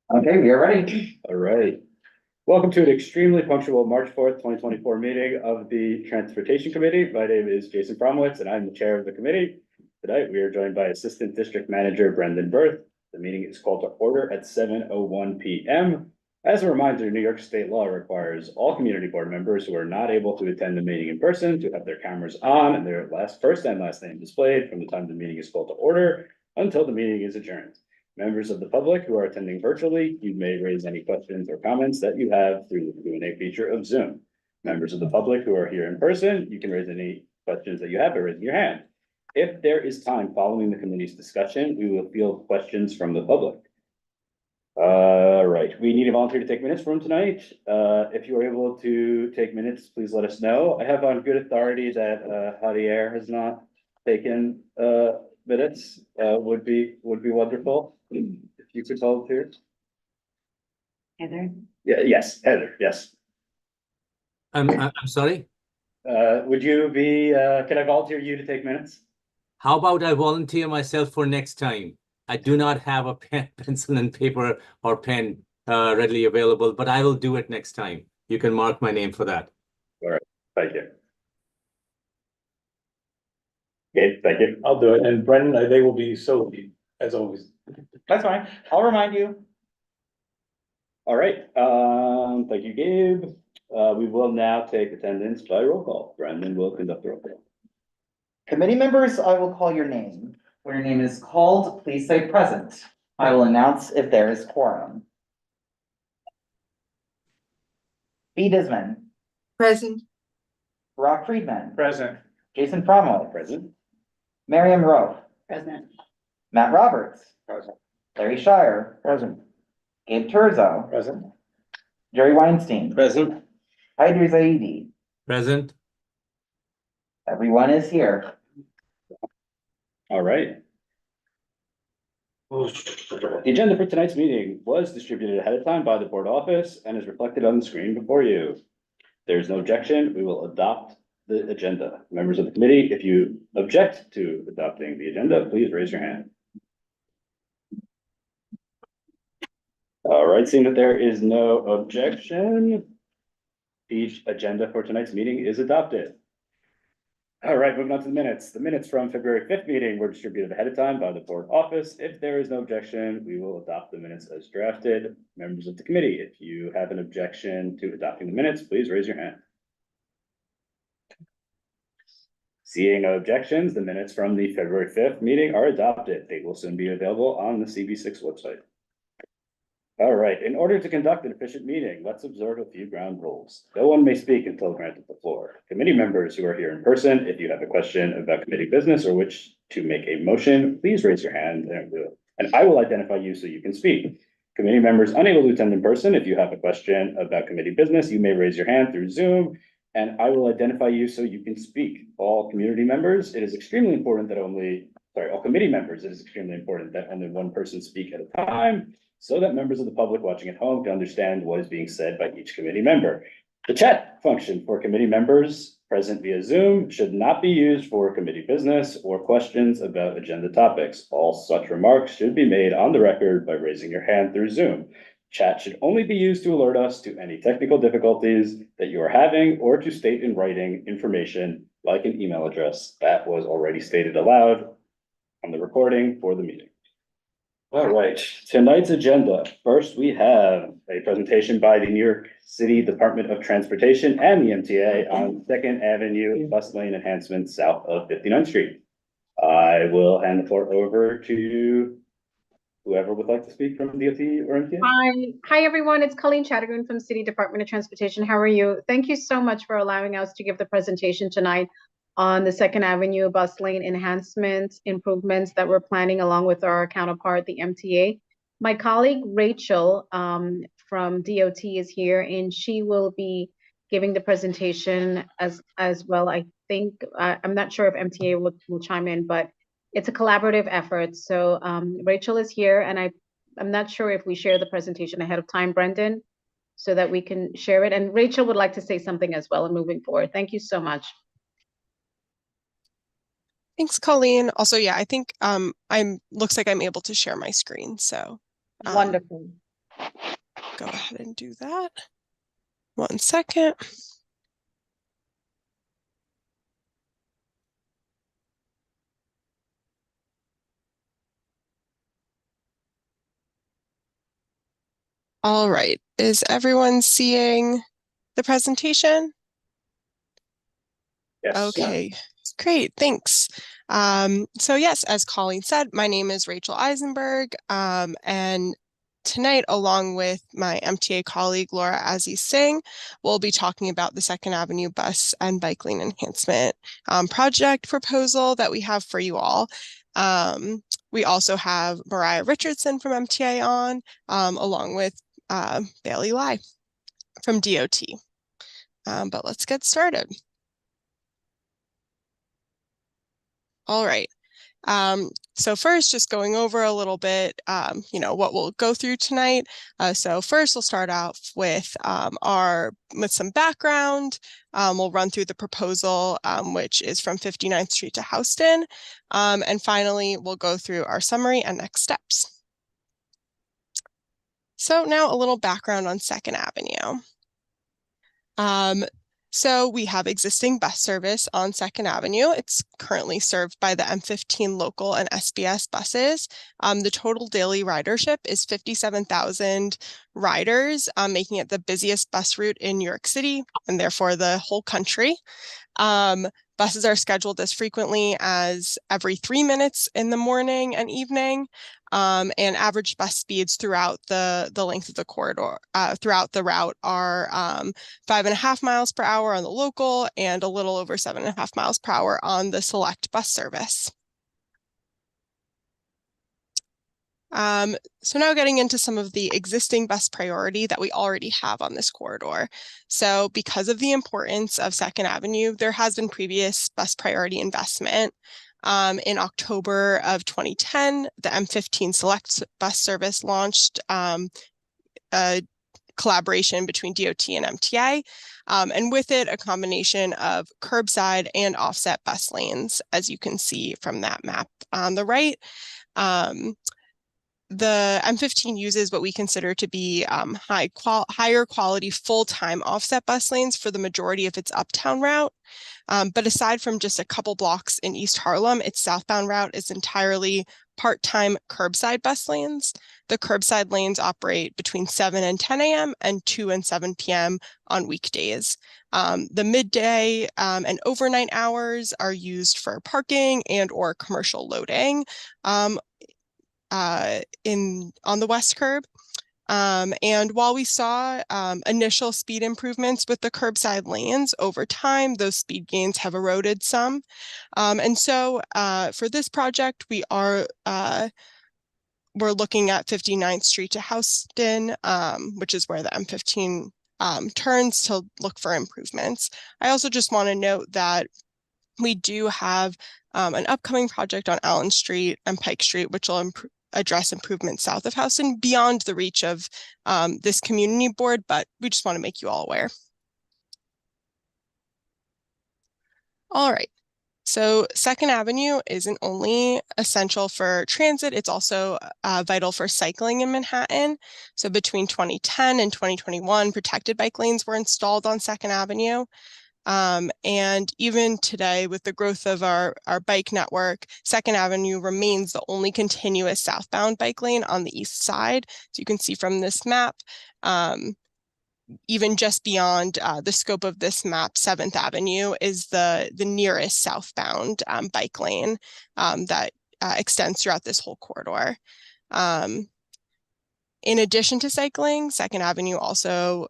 Okay, we are ready. All right. Welcome to an extremely punctual March 4th, 2024 meeting of the Transportation Committee. My name is Jason Fromowitz and I'm the chair of the committee. Tonight, we are joined by Assistant District Manager Brendan Berth. The meeting is called to order at 7:01 p.m. As a reminder, New York state law requires all community board members who are not able to attend the meeting in person to have their cameras on and their first and last name displayed from the time the meeting is called to order until the meeting is adjourned. Members of the public who are attending virtually, you may raise any questions or comments that you have through the Q&A feature of Zoom. Members of the public who are here in person, you can raise any questions that you have by raising your hand. If there is time following the committee's discussion, we will field questions from the public. Right, we need a volunteer to take minutes from tonight. If you are able to take minutes, please let us know. I have on good authority that Javier has not taken minutes. Would be wonderful if you could volunteer. Heather? Yeah, yes, Heather, yes. I'm sorry. Would you be, can I volunteer you to take minutes? How about I volunteer myself for next time? I do not have a pen, pencil and paper or pen readily available, but I will do it next time. You can mark my name for that. All right, thank you. Okay, thank you. I'll do it, and Brendan, they will be so, as always. That's fine. I'll remind you. All right, thank you, Gabe. We will now take attendance by roll call. Brendan will conduct the roll call. Committee members, I will call your name. When your name is called, please say present. I will announce if there is quorum. B. Disman. Present. Brock Friedman. Present. Jason Fromowitz. Present. Miriam Rowe. Present. Matt Roberts. Present. Larry Shire. Present. Gabe Turzo. Present. Jerry Weinstein. Present. Haider Zaidi. Present. Everyone is here. All right. The agenda for tonight's meeting was distributed ahead of time by the board office and is reflected on the screen before you. There's no objection. We will adopt the agenda. Members of the committee, if you object to adopting the agenda, please raise your hand. All right, seeing that there is no objection, each agenda for tonight's meeting is adopted. All right, moving on to the minutes. The minutes from February 5th meeting were distributed ahead of time by the board office. If there is no objection, we will adopt the minutes as drafted. Members of the committee, if you have an objection to adopting the minutes, please raise your hand. Seeing no objections, the minutes from the February 5th meeting are adopted. They will soon be available on the CB6 website. All right, in order to conduct an efficient meeting, let's observe a few ground rules. No one may speak until granted the floor. Committee members who are here in person, if you have a question about committee business or wish to make a motion, please raise your hand and I will identify you so you can speak. Committee members unable to attend in person, if you have a question about committee business, you may raise your hand through Zoom and I will identify you so you can speak. All community members, it is extremely important that all committee members, it is extremely important that only one person speak at a time, so that members of the public watching at home can understand what is being said by each committee member. The chat function for committee members present via Zoom should not be used for committee business or questions about agenda topics. All such remarks should be made on the record by raising your hand through Zoom. Chat should only be used to alert us to any technical difficulties that you are having or to state in writing information like an email address that was already stated aloud on the recording for the meeting. All right, tonight's agenda. First, we have a presentation by the New York City Department of Transportation and the MTA on 2nd Avenue bus lane enhancement south of 59th Street. I will hand the floor over to whoever would like to speak from DOT or MTA. Hi everyone, it's Colleen Chattergoon from City Department of Transportation. How are you? Thank you so much for allowing us to give the presentation tonight on the 2nd Avenue bus lane enhancements, improvements that we're planning along with our counterpart, the MTA. My colleague Rachel from DOT is here and she will be giving the presentation as well. I think, I'm not sure if MTA will chime in, but it's a collaborative effort. So Rachel is here and I'm not sure if we share the presentation ahead of time, Brendan, so that we can share it. And Rachel would like to say something as well and moving forward. Thank you so much. Thanks, Colleen. Also, yeah, I think looks like I'm able to share my screen. So Wonderful. go ahead and do that. 1 second. All right, is everyone seeing the presentation? Yes. Okay, great, thanks. So yes, as Colleen said, my name is Rachel Eisenberg, and tonight, along with my MTA colleague, Laura Aziz Singh, we'll be talking about the Second Avenue Bus and Bike Lane Enhancement project proposal that we have for you all. We also have Mariah Richardson from MTA on, along with Bailey Lai from DOT. But let's get started. All right. So first, just going over a little bit, what we'll go through tonight. So first, we'll start out with some background. We'll run through the proposal, which is from 59th Street to Houston. And finally, we'll go through our summary and next steps. So now a little background on Second Avenue. So we have existing bus service on Second Avenue. It's currently served by the M15 local and SBS buses. The total daily ridership is 57,000 riders, making it the busiest bus route in New York City and therefore the whole country. Buses are scheduled as frequently as every 3 minutes in the morning and evening. And average bus speeds throughout the length of the corridor, throughout the route are 5.5 miles per hour on the local and a little over 7.5 miles per hour on the select bus service. So now getting into some of the existing bus priority that we already have on this corridor. So because of the importance of Second Avenue, there has been previous bus priority investment. In October of 2010, the M15 Select bus service launched a collaboration between DOT and MTA, and with it, a combination of curbside and offset bus lanes, as you can see from that map on the right. The M15 uses what we consider to be higher quality full-time offset bus lanes for the majority of its uptown route. But aside from just a couple blocks in East Harlem, its southbound route is entirely part-time curbside bus lanes. The curbside lanes operate between 7 and 10 a.m. and 2 and 7 p.m. on weekdays. The midday and overnight hours are used for parking and or commercial loading on the west curb. And while we saw initial speed improvements with the curbside lanes, over time, those speed gains have eroded some. And so for this project, we're looking at 59th Street to Houston, which is where the M15 turns to look for improvements. I also just want to note that we do have an upcoming project on Allen Street and Pike Street, which will address improvements south of Houston beyond the reach of this community board, but we just want to make you all aware. All right, so Second Avenue isn't only essential for transit, it's also vital for cycling in Manhattan. So between 2010 and 2021, protected bike lanes were installed on Second Avenue. And even today, with the growth of our bike network, Second Avenue remains the only continuous southbound bike lane on the east side. So you can see from this map, even just beyond the scope of this map, 7th Avenue is the nearest southbound bike lane that extends throughout this whole corridor. In addition to cycling, Second Avenue also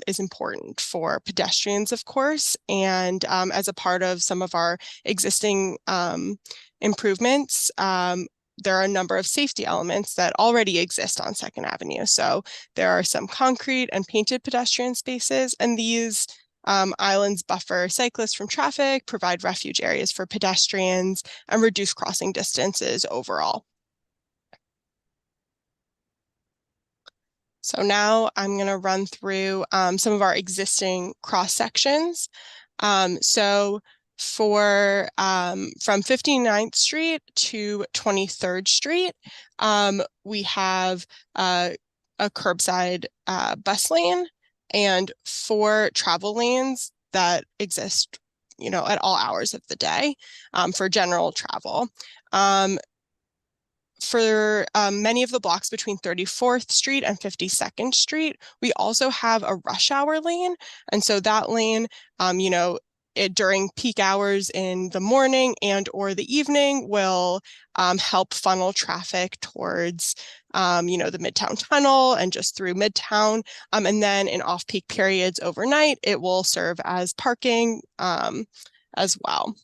is important for pedestrians, of course, and as a part of some of our existing improvements, there are a number of safety elements that already exist on Second Avenue. So there are some concrete and painted pedestrian spaces, and these islands buffer cyclists from traffic, provide refuge areas for pedestrians, and reduce crossing distances overall. So now I'm going to run through some of our existing cross sections. So for from 59th Street to 23rd Street, we have a curbside bus lane and 4 travel lanes that exist, at all hours of the day for general travel. For many of the blocks between 34th Street and 52nd Street, we also have a rush hour lane. And so that lane, during peak hours in the morning and or the evening will help funnel traffic towards, the Midtown Tunnel and just through Midtown. And then in off-peak periods overnight, it will serve as parking as well.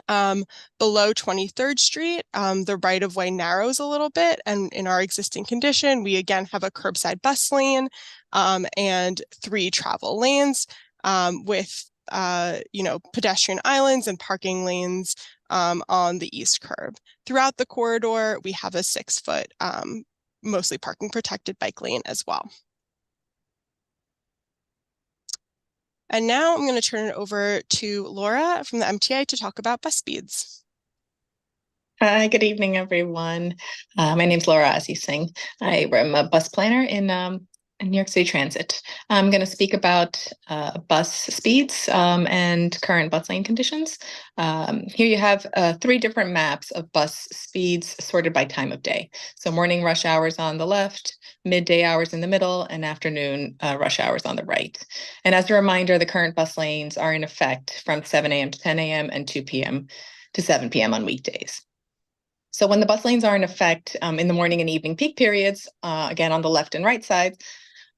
Below 23rd Street, the right-of-way narrows a little bit, and in our existing condition, we again have a curbside bus lane and 3 travel lanes with pedestrian islands and parking lanes on the east curb. Throughout the corridor, we have a 6-foot, mostly parking protected bike lane as well. And now I'm going to turn it over to Laura from the MTA to talk about bus speeds. Hi, good evening, everyone. My name is Laura Aziz-Singh. I am a bus planner in New York City Transit. I'm going to speak about bus speeds and current bus lane conditions. Here you have 3 different maps of bus speeds sorted by time of day. So morning rush hours on the left, midday hours in the middle, and afternoon rush hours on the right. And as a reminder, the current bus lanes are in effect from 7 a.m. to 10 a.m. and 2 p.m. to 7 p.m. on weekdays. So when the bus lanes are in effect in the morning and evening peak periods, again on the left and right sides,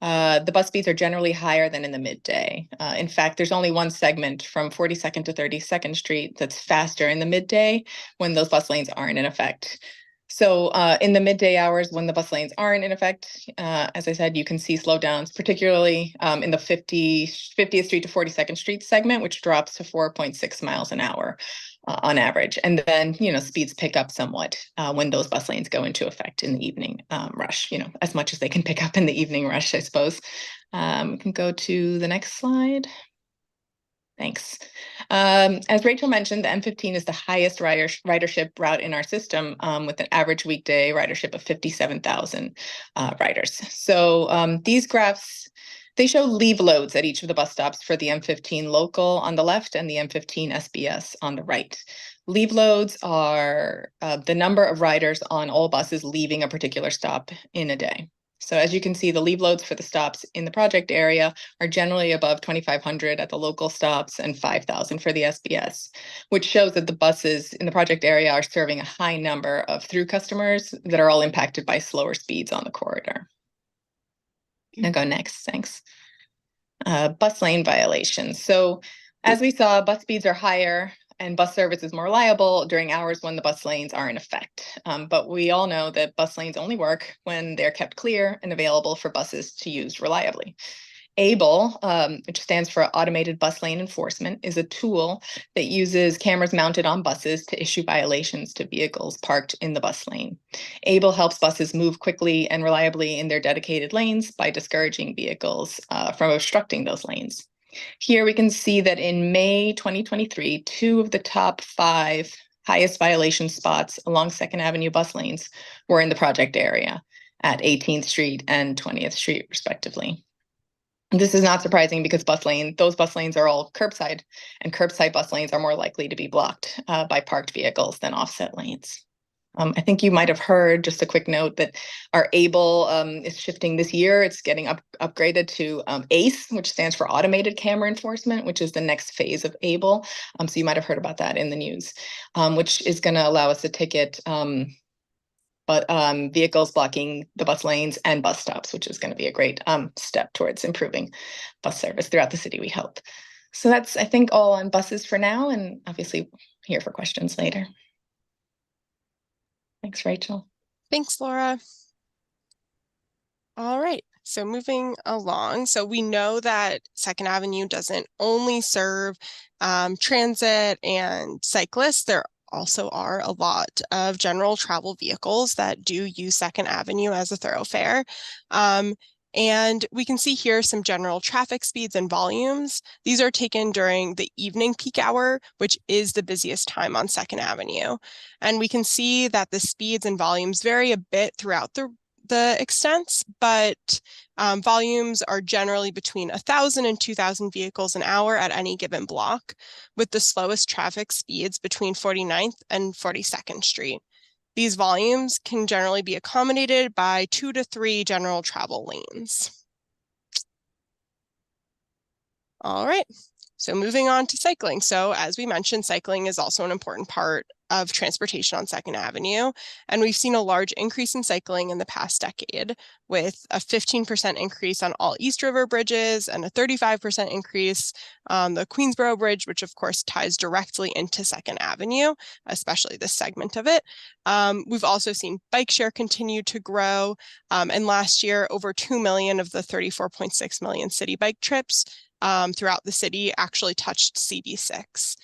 the bus speeds are generally higher than in the midday. In fact, there's only one segment from 42nd to 32nd Street that's faster in the midday when those bus lanes aren't in effect. So in the midday hours, when the bus lanes aren't in effect, as I said, you can see slowdowns, particularly in the 50th Street to 42nd Street segment, which drops to 4.6 miles an hour on average. And then, speeds pick up somewhat when those bus lanes go into effect in the evening rush, as much as they can pick up in the evening rush, I suppose. We can go to the next slide. Thanks. As Rachel mentioned, the M15 is the highest ridership route in our system with an average weekday ridership of 57,000 riders. So these graphs, they show leave loads at each of the bus stops for the M15 local on the left and the M15 SBS on the right. Leave loads are the number of riders on all buses leaving a particular stop in a day. So as you can see, the leave loads for the stops in the project area are generally above 2,500 at the local stops and 5,000 for the SBS, which shows that the buses in the project area are serving a high number of through customers that are all impacted by slower speeds on the corridor. I'll go next, thanks. Bus lane violations. So as we saw, bus speeds are higher and bus service is more reliable during hours when the bus lanes are in effect. But we all know that bus lanes only work when they're kept clear and available for buses to use reliably. ABLE, which stands for Automated Bus Lane Enforcement, is a tool that uses cameras mounted on buses to issue violations to vehicles parked in the bus lane. ABLE helps buses move quickly and reliably in their dedicated lanes by discouraging vehicles from obstructing those lanes. Here we can see that in May 2023, 2 of the top 5 highest violation spots along 2nd Avenue bus lanes were in the project area at 18th Street and 20th Street, respectively. This is not surprising because those bus lanes are all curbside, and curbside bus lanes are more likely to be blocked by parked vehicles than offset lanes. I think you might have heard, just a quick note, that our ABLE is shifting this year. It's getting upgraded to ACE, which stands for Automated Camera Enforcement, which is the next phase of ABLE. So you might have heard about that in the news, which is going to allow us to ticket vehicles blocking the bus lanes and bus stops, which is going to be a great step towards improving bus service throughout the city, we hope. So that's, I think, all on buses for now, and obviously here for questions later. Thanks, Rachel. Thanks, Laura. All right, so moving along. So we know that 2nd Avenue doesn't only serve transit and cyclists. There also are a lot of general travel vehicles that do use 2nd Avenue as a thoroughfare. And we can see here some general traffic speeds and volumes. These are taken during the evening peak hour, which is the busiest time on 2nd Avenue. And we can see that the speeds and volumes vary a bit throughout the extents, but volumes are generally between 1,000 and 2,000 vehicles an hour at any given block, with the slowest traffic speeds between 49th and 42nd Street. These volumes can generally be accommodated by 2 to 3 general travel lanes. All right, so moving on to cycling. So as we mentioned, cycling is also an important part of transportation on 2nd Avenue. And we've seen a large increase in cycling in the past decade, with a 15% increase on all East River bridges and a 35% increase on the Queensboro Bridge, which of course ties directly into 2nd Avenue, especially this segment of it. We've also seen bike share continue to grow. And last year, over 2 million of the 34.6 million city bike trips throughout the city actually touched CB6.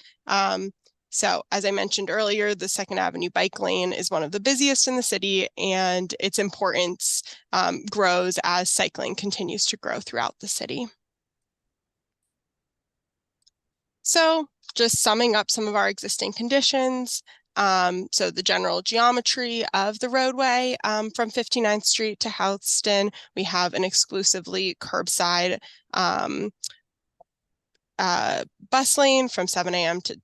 So as I mentioned earlier, the 2nd Avenue bike lane is one of the busiest in the city, and its importance grows as cycling continues to grow throughout the city. So just summing up some of our existing conditions. So the general geometry of the roadway from 59th Street to Houston, we have an exclusively curbside bus lane from 7 a.m. to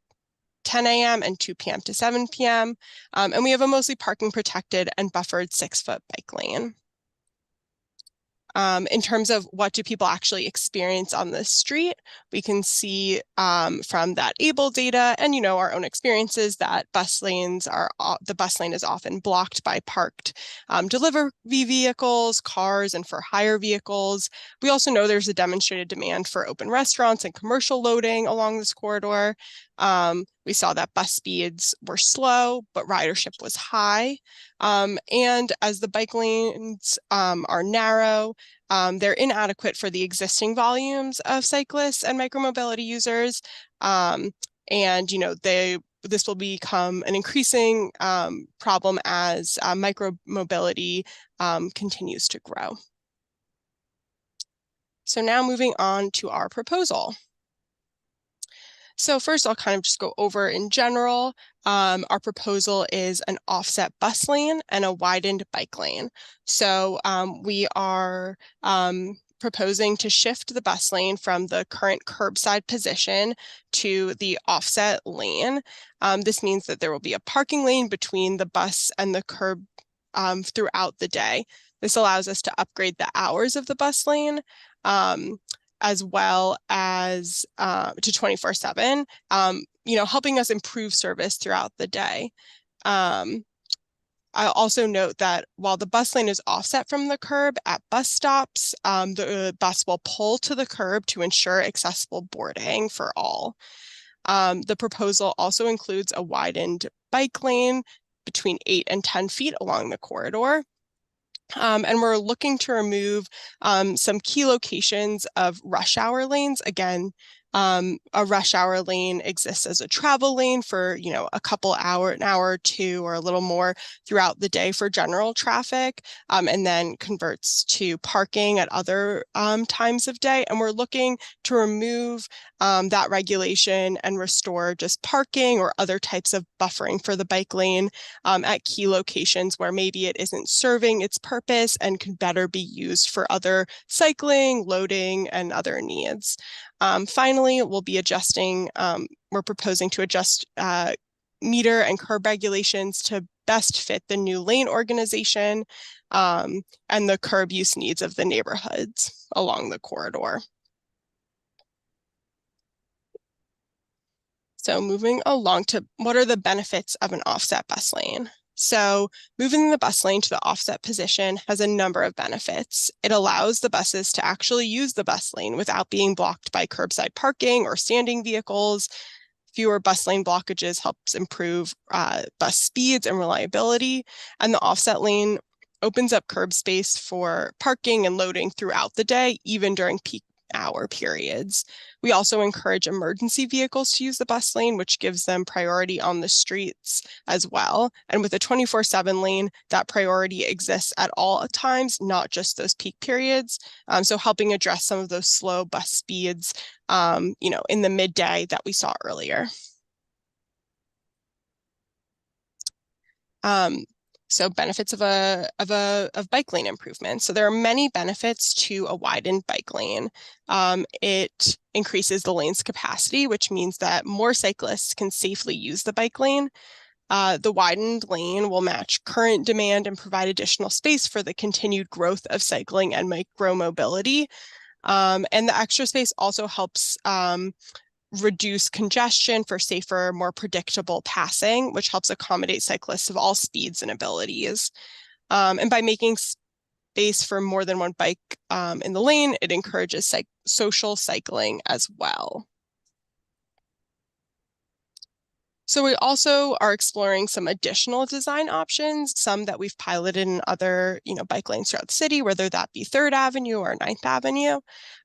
10 a.m. and 2 p.m. to 7 p.m. And we have a mostly parking protected and buffered 6-foot bike lane. In terms of what do people actually experience on the street, we can see from that ABLE data and, you know, our own experiences that the bus lane is often blocked by parked delivery vehicles, cars, and for hire vehicles. We also know there's a demonstrated demand for open restaurants and commercial loading along this corridor. We saw that bus speeds were slow, but ridership was high. And as the bike lanes are narrow, they're inadequate for the existing volumes of cyclists and micromobility users. And, you know, this will become an increasing problem as micromobility continues to grow. So now moving on to our proposal. So first, I'll kind of just go over in general. Our proposal is an offset bus lane and a widened bike lane. So we are proposing to shift the bus lane from the current curbside position to the offset lane. This means that there will be a parking lane between the bus and the curb throughout the day. This allows us to upgrade the hours of the bus lane, as well as to 24/7, you know, helping us improve service throughout the day. I'll also note that while the bus lane is offset from the curb at bus stops, the bus will pull to the curb to ensure accessible boarding for all. The proposal also includes a widened bike lane between 8 and 10 feet along the corridor. And we're looking to remove some key locations of rush hour lanes. Again, a rush hour lane exists as a travel lane for, you know, an hour or two or a little more throughout the day for general traffic, and then converts to parking at other times of day. And we're looking to remove that regulation and restore just parking or other types of buffering for the bike lane at key locations where maybe it isn't serving its purpose and can better be used for other cycling, loading, and other needs. Finally, we're proposing to adjust meter and curb regulations to best fit the new lane organization and the curb use needs of the neighborhoods along the corridor. So moving along to what are the benefits of an offset bus lane? So moving the bus lane to the offset position has a number of benefits. It allows the buses to actually use the bus lane without being blocked by curbside parking or standing vehicles. Fewer bus lane blockages helps improve bus speeds and reliability. And the offset lane opens up curb space for parking and loading throughout the day, even during peak hour periods. We also encourage emergency vehicles to use the bus lane, which gives them priority on the streets as well. And with a 24/7 lane, that priority exists at all times, not just those peak periods. So helping address some of those slow bus speeds, you know, in the midday that we saw earlier. So benefits of bike lane improvement. So there are many benefits to a widened bike lane. It increases the lane's capacity, which means that more cyclists can safely use the bike lane. The widened lane will match current demand and provide additional space for the continued growth of cycling and micromobility. And the extra space also helps reduce congestion for safer, more predictable passing, which helps accommodate cyclists of all speeds and abilities. And by making space for more than one bike in the lane, it encourages social cycling as well. So we also are exploring some additional design options, some that we've piloted in other, bike lanes throughout the city, whether that be 3rd Avenue or 9th Avenue.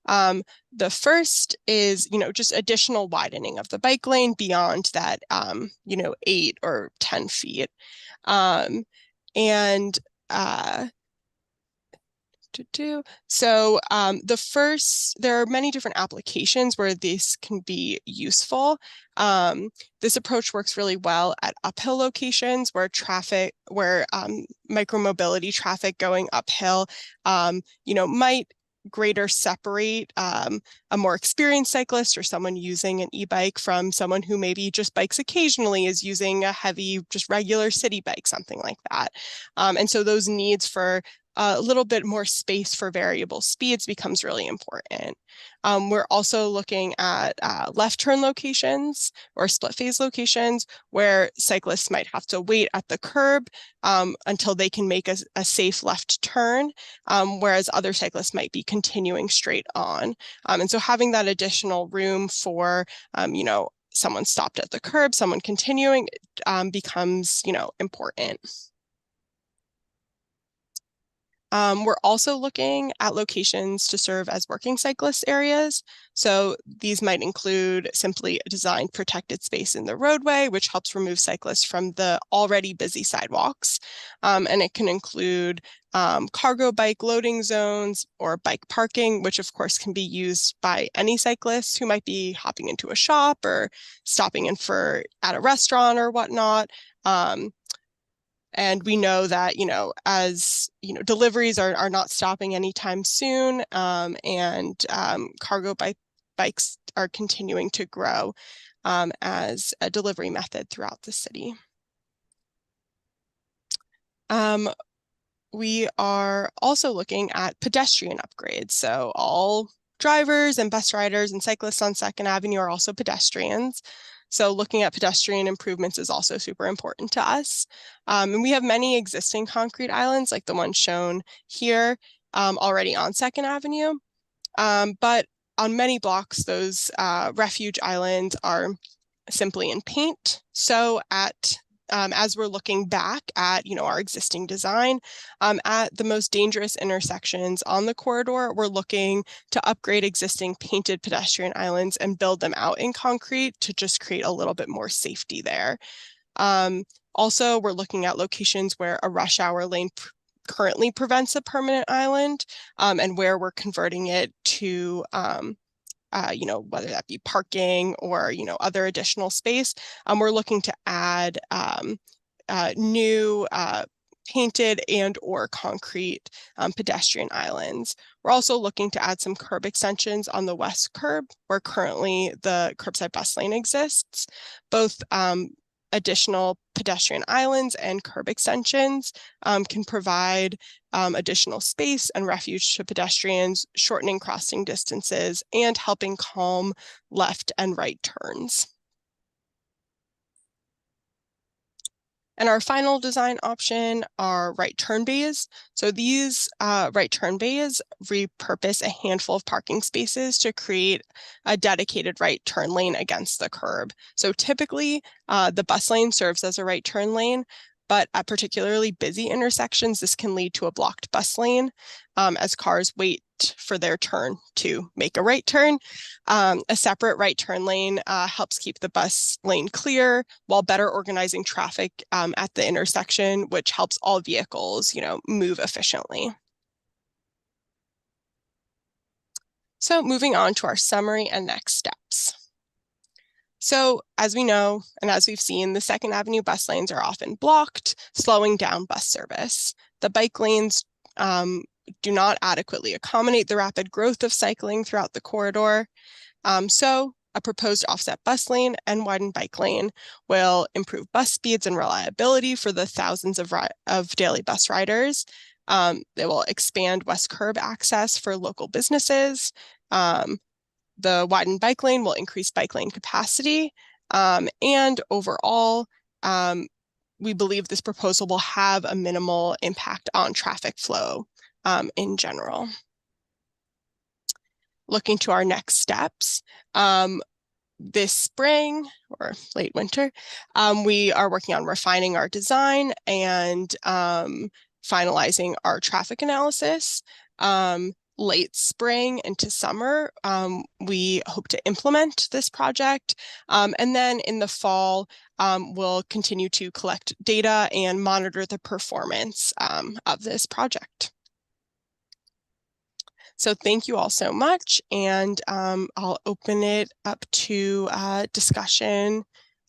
The first is, just additional widening of the bike lane beyond that, 8 or 10 feet. So there are many different applications where this can be useful. This approach works really well at uphill locations where micromobility traffic going uphill, might greater separate a more experienced cyclist or someone using an e-bike from someone who maybe just bikes occasionally, is using a heavy, just regular city bike, something like that. And so those needs for a little bit more space for variable speeds becomes really important. We're also looking at left turn locations or split phase locations where cyclists might have to wait at the curb until they can make a safe left turn, whereas other cyclists might be continuing straight on. And so having that additional room for, someone stopped at the curb, someone continuing becomes, important. We're also looking at locations to serve as working cyclist areas. So these might include simply a designed protected space in the roadway, which helps remove cyclists from the already busy sidewalks. And it can include cargo bike loading zones or bike parking, which of course can be used by any cyclist who might be hopping into a shop or stopping in at a restaurant or whatnot. And we know that, as deliveries are not stopping anytime soon, and cargo bikes are continuing to grow as a delivery method throughout the city. We are also looking at pedestrian upgrades. So all drivers and bus riders and cyclists on 2nd Avenue are also pedestrians. So looking at pedestrian improvements is also super important to us. And we have many existing concrete islands like the one shown here already on 2nd Avenue. But on many blocks, those refuge islands are simply in paint. So as we're looking back at, our existing design, at the most dangerous intersections on the corridor, we're looking to upgrade existing painted pedestrian islands and build them out in concrete to just create a little bit more safety there. Also, we're looking at locations where a rush hour lane currently prevents a permanent island, and where we're converting it to whether that be parking or, other additional space. We're looking to add new painted and or concrete pedestrian islands. We're also looking to add some curb extensions on the west curb where currently the curbside bus lane exists. Both additional pedestrian islands and curb extensions can provide additional space and refuge to pedestrians, shortening crossing distances and helping calm left and right turns. And our final design option are right turn bays. So these right turn bays repurpose a handful of parking spaces to create a dedicated right turn lane against the curb. So typically the bus lane serves as a right turn lane, but at particularly busy intersections, this can lead to a blocked bus lane as cars wait for their turn to make a right turn. A separate right turn lane helps keep the bus lane clear while better organizing traffic at the intersection, which helps all vehicles, move efficiently. So moving on to our summary and next steps. So as we know, and as we've seen, the Second Avenue bus lanes are often blocked, slowing down bus service. The bike lanes do not adequately accommodate the rapid growth of cycling throughout the corridor. So a proposed offset bus lane and widened bike lane will improve bus speeds and reliability for the thousands of daily bus riders. It will expand west curb access for local businesses. The widened bike lane will increase bike lane capacity. And overall, we believe this proposal will have a minimal impact on traffic flow in general. Looking to our next steps, this spring or late winter, we are working on refining our design and finalizing our traffic analysis. Late spring into summer, we hope to implement this project. And then in the fall, we'll continue to collect data and monitor the performance of this project. So thank you all so much, and I'll open it up to discussion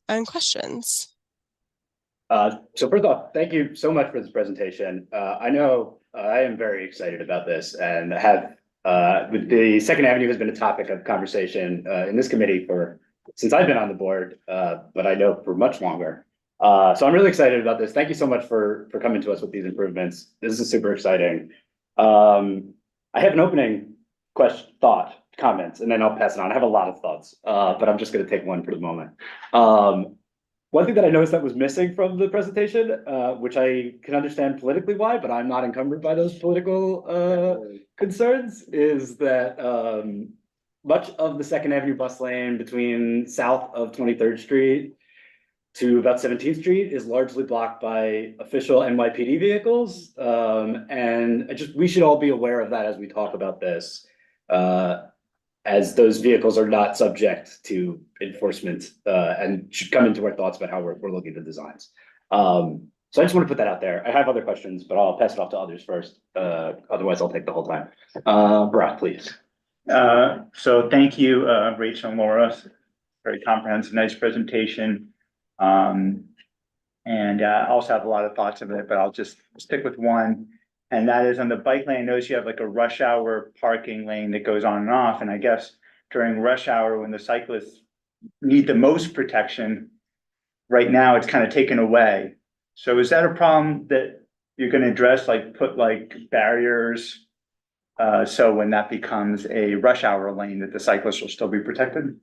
and questions. So first off, thank you so much for this presentation. I know I am very excited about this and have with the Second Avenue has been a topic of conversation in this committee since I've been on the board, but I know for much longer. So I'm really excited about this. Thank you so much for coming to us with these improvements. This is super exciting. I have an opening comments, and then I'll pass it on. I have a lot of thoughts, but I'm just going to take one for the moment. One thing that I noticed that was missing from the presentation, which I can understand politically why, but I'm not encumbered by those political concerns, is that much of the Second Avenue bus lane between south of 23rd Street to about 17th Street is largely blocked by official NYPD vehicles. And we should all be aware of that as we talk about this, as those vehicles are not subject to enforcement and should come into our thoughts about how we're looking at the designs. So I just want to put that out there. I have other questions, but I'll pass it off to others first. Otherwise, I'll take the whole time. Bharat, please. So thank you, Rachel and Laura. Very comprehensive, nice presentation. And I also have a lot of thoughts of it, but I'll just stick with one. And that is on the bike lane. I notice you have like a rush hour parking lane that goes on and off. And I guess during rush hour, when the cyclists need the most protection, right now it's kind of taken away. So is that a problem that you're going to address, like put like barriers? So when that becomes a rush hour lane, that the cyclists will still be protected?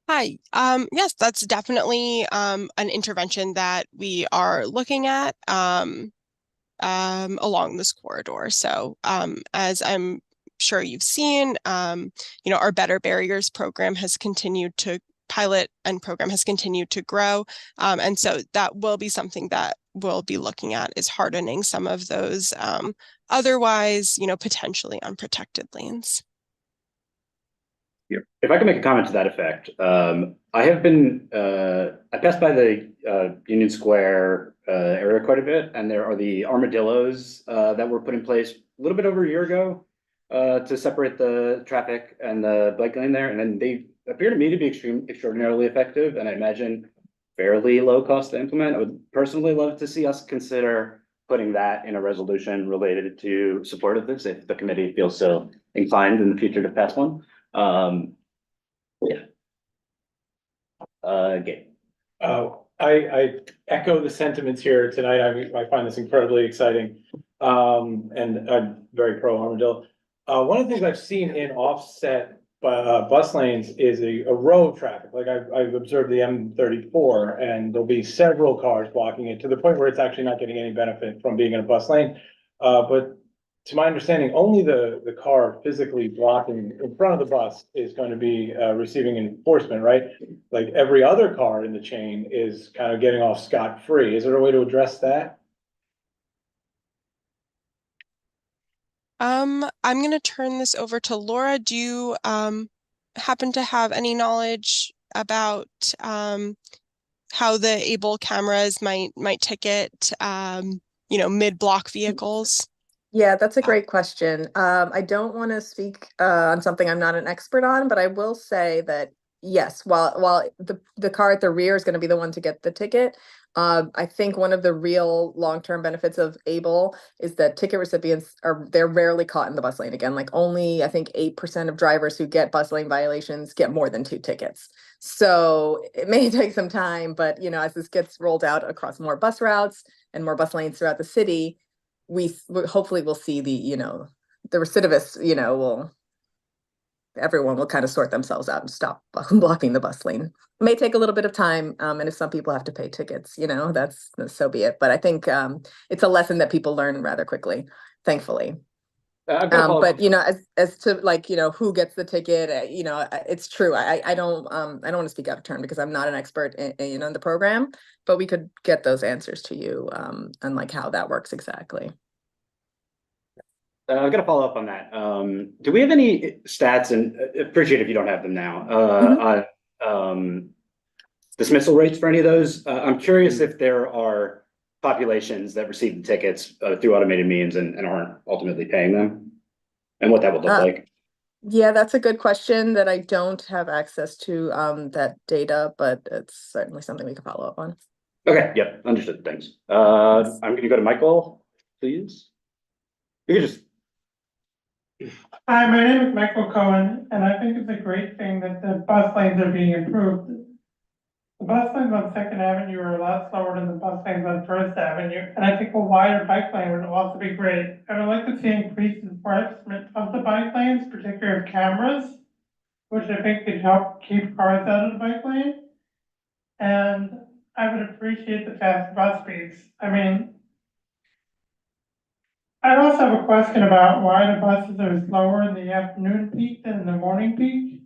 Hi, yes, that's definitely an intervention that we are looking at along this corridor. So as I'm sure you've seen, our Better Barriers program has continued to pilot and program has continued to grow. And so that will be something that we'll be looking at, is hardening some of those otherwise, potentially unprotected lanes. If I can make a comment to that effect, I passed by the Union Square area quite a bit, and there are the armadillos that were put in place a little bit over a year ago to separate the traffic and the bike lane there, and then they appear to me to be extraordinarily effective, and I imagine fairly low cost to implement. I would personally love to see us consider putting that in a resolution related to support of this, if the committee feels so inclined in the future to pass one. Gabe. I echo the sentiments here tonight. I find this incredibly exciting. And I'm very pro armadillo. One of the things I've seen in offset bus lanes is a row of traffic. Like I've observed the M34, and there'll be several cars blocking it to the point where it's actually not getting any benefit from being in a bus lane. But to my understanding, only the car physically blocking in front of the bus is going to be receiving enforcement, right? Like every other car in the chain is kind of getting off scot-free. Is there a way to address that? I'm going to turn this over to Laura. Do you happen to have any knowledge about how the ABLE cameras might ticket mid-block vehicles? Yeah, that's a great question. I don't want to speak on something I'm not an expert on, but I will say that yes, while the car at the rear is going to be the one to get the ticket, I think one of the real long-term benefits of Able is that ticket recipients they're rarely caught in the bus lane again. Like only I think 8% of drivers who get bus lane violations get more than 2 tickets. So it may take some time, but you know, as this gets rolled out across more bus routes and more bus lanes throughout the city, we hopefully will see the recidivists, everyone will kind of sort themselves out and stop blocking the bus lane. It may take a little bit of time, and if some people have to pay tickets, that's so be it. But I think it's a lesson that people learn rather quickly, thankfully. I've got a follow-up. But as to who gets the ticket, it's true. I don't want to speak out of turn because I'm not an expert in the program, but we could get those answers to you and like how that works exactly. I've got to follow up on that. Do we have any stats, and appreciate if you don't have them now, on dismissal rates for any of those? I'm curious if there are populations that receive the tickets through automated means and aren't ultimately paying them, and what that would look like. Yeah, that's a good question that I don't have access to that data, but it's certainly something we can follow up on. Okay, yep, understood, thanks. I'm gonna go to Michael, please. You can just. Hi, my name is Michael Cohen, and I think it's a great thing that the bus lanes are being improved. The bus lanes on Second Avenue are a lot slower than the bus lanes on First Avenue, and I think a wider bike lane would also be great. I would like to see increased enforcement of the bike lanes, particularly of cameras, which I think could help keep cars out of the bike lane. And I would appreciate the fast bus speeds. I mean, I also have a question about why the buses are slower in the afternoon peak than in the morning peak.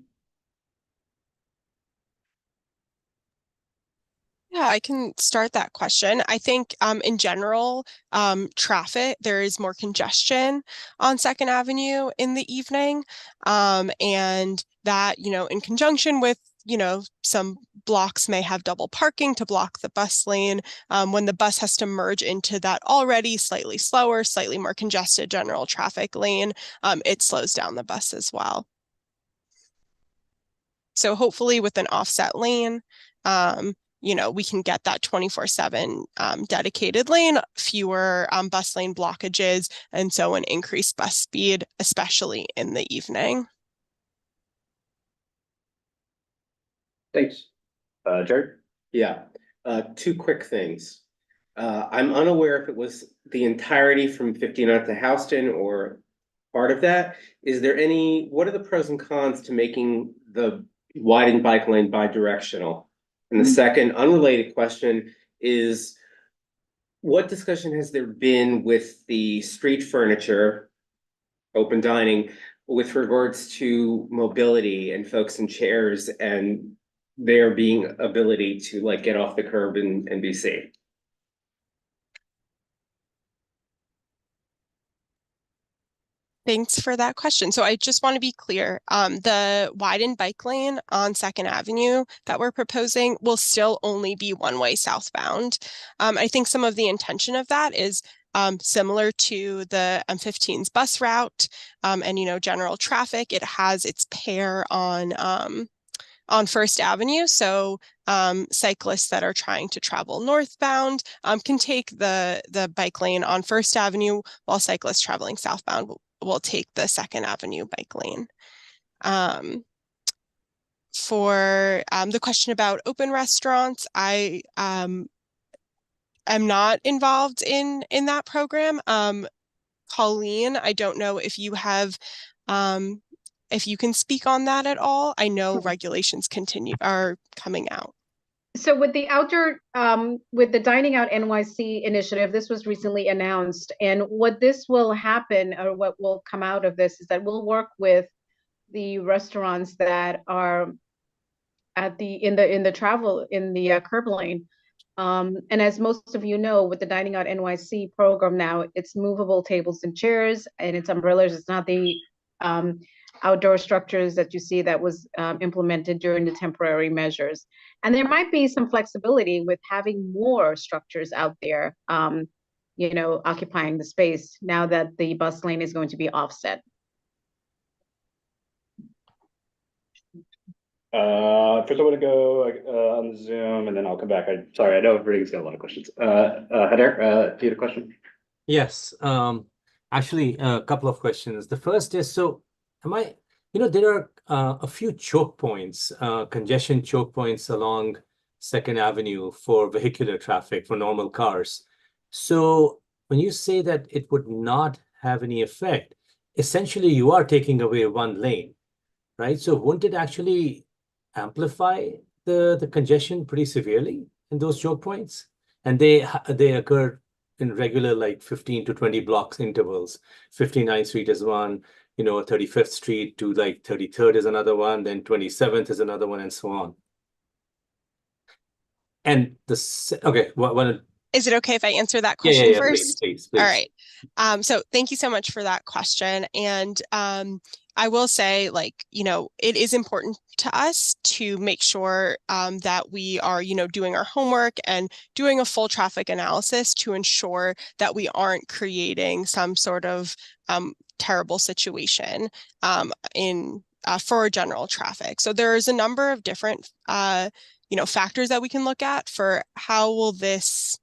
Yeah, I can start that question. I think in general, there is more congestion on Second Avenue in the evening. And that, in conjunction with, some blocks may have double parking to block the bus lane. When the bus has to merge into that already slightly slower, slightly more congested general traffic lane, it slows down the bus as well. So hopefully with an offset lane, we can get that 24/7 dedicated lane, fewer bus lane blockages, and so an increased bus speed, especially in the evening. Thanks. Jared? Yeah, 2 quick things. I'm unaware if it was the entirety from 59th to Houston or part of that. What are the pros and cons to making the widened bike lane bi-directional? And the second unrelated question is, what discussion has there been with the street furniture, open dining, with regards to mobility and folks in chairs and their being ability to get off the curb and be safe? Thanks for that question. So I just want to be clear, the widened bike lane on Second Avenue that we're proposing will still only be one-way southbound. I think some of the intention of that is similar to the M15's bus route and, general traffic. It has its pair on First Avenue. So cyclists that are trying to travel northbound can take the bike lane on First Avenue, while cyclists traveling southbound will take the Second Avenue bike lane. For the question about open restaurants, I am not involved in that program. Colleen, I don't know if you have if you can speak on that at all. I know regulations are coming out. So with the with the Dining Out NYC initiative, this was recently announced, and what this will happen, or what will come out of this, is that we'll work with the restaurants that are at in the curb lane. And as most of you know, with the Dining Out NYC program now, it's movable tables and chairs, and it's umbrellas. It's not the outdoor structures that you see that was implemented during the temporary measures. And there might be some flexibility with having more structures out there occupying the space now that the bus lane is going to be offset. First I want to go on Zoom and then I'll come back. Sorry, I know everybody's got a lot of questions. Heather, do you have a question? Yes, actually, a couple of questions. The first is, so there are a few choke points, congestion choke points along Second Avenue for vehicular traffic, for normal cars. So when you say that it would not have any effect, essentially you are taking away one lane, right? So wouldn't it actually amplify the congestion pretty severely in those choke points? And they occur in regular, like 15 to 20 blocks intervals. 59th Street is one, 35th Street to like 33rd is another one, then 27th is another one, and so on. And okay, Is it okay if I answer that question yeah, first? please. All right. So thank you so much for that question. And I will say, it is important to us to make sure that we are, doing our homework and doing a full traffic analysis to ensure that we aren't creating some sort of terrible situation for general traffic. So there is a number of different, factors that we can look at for how will this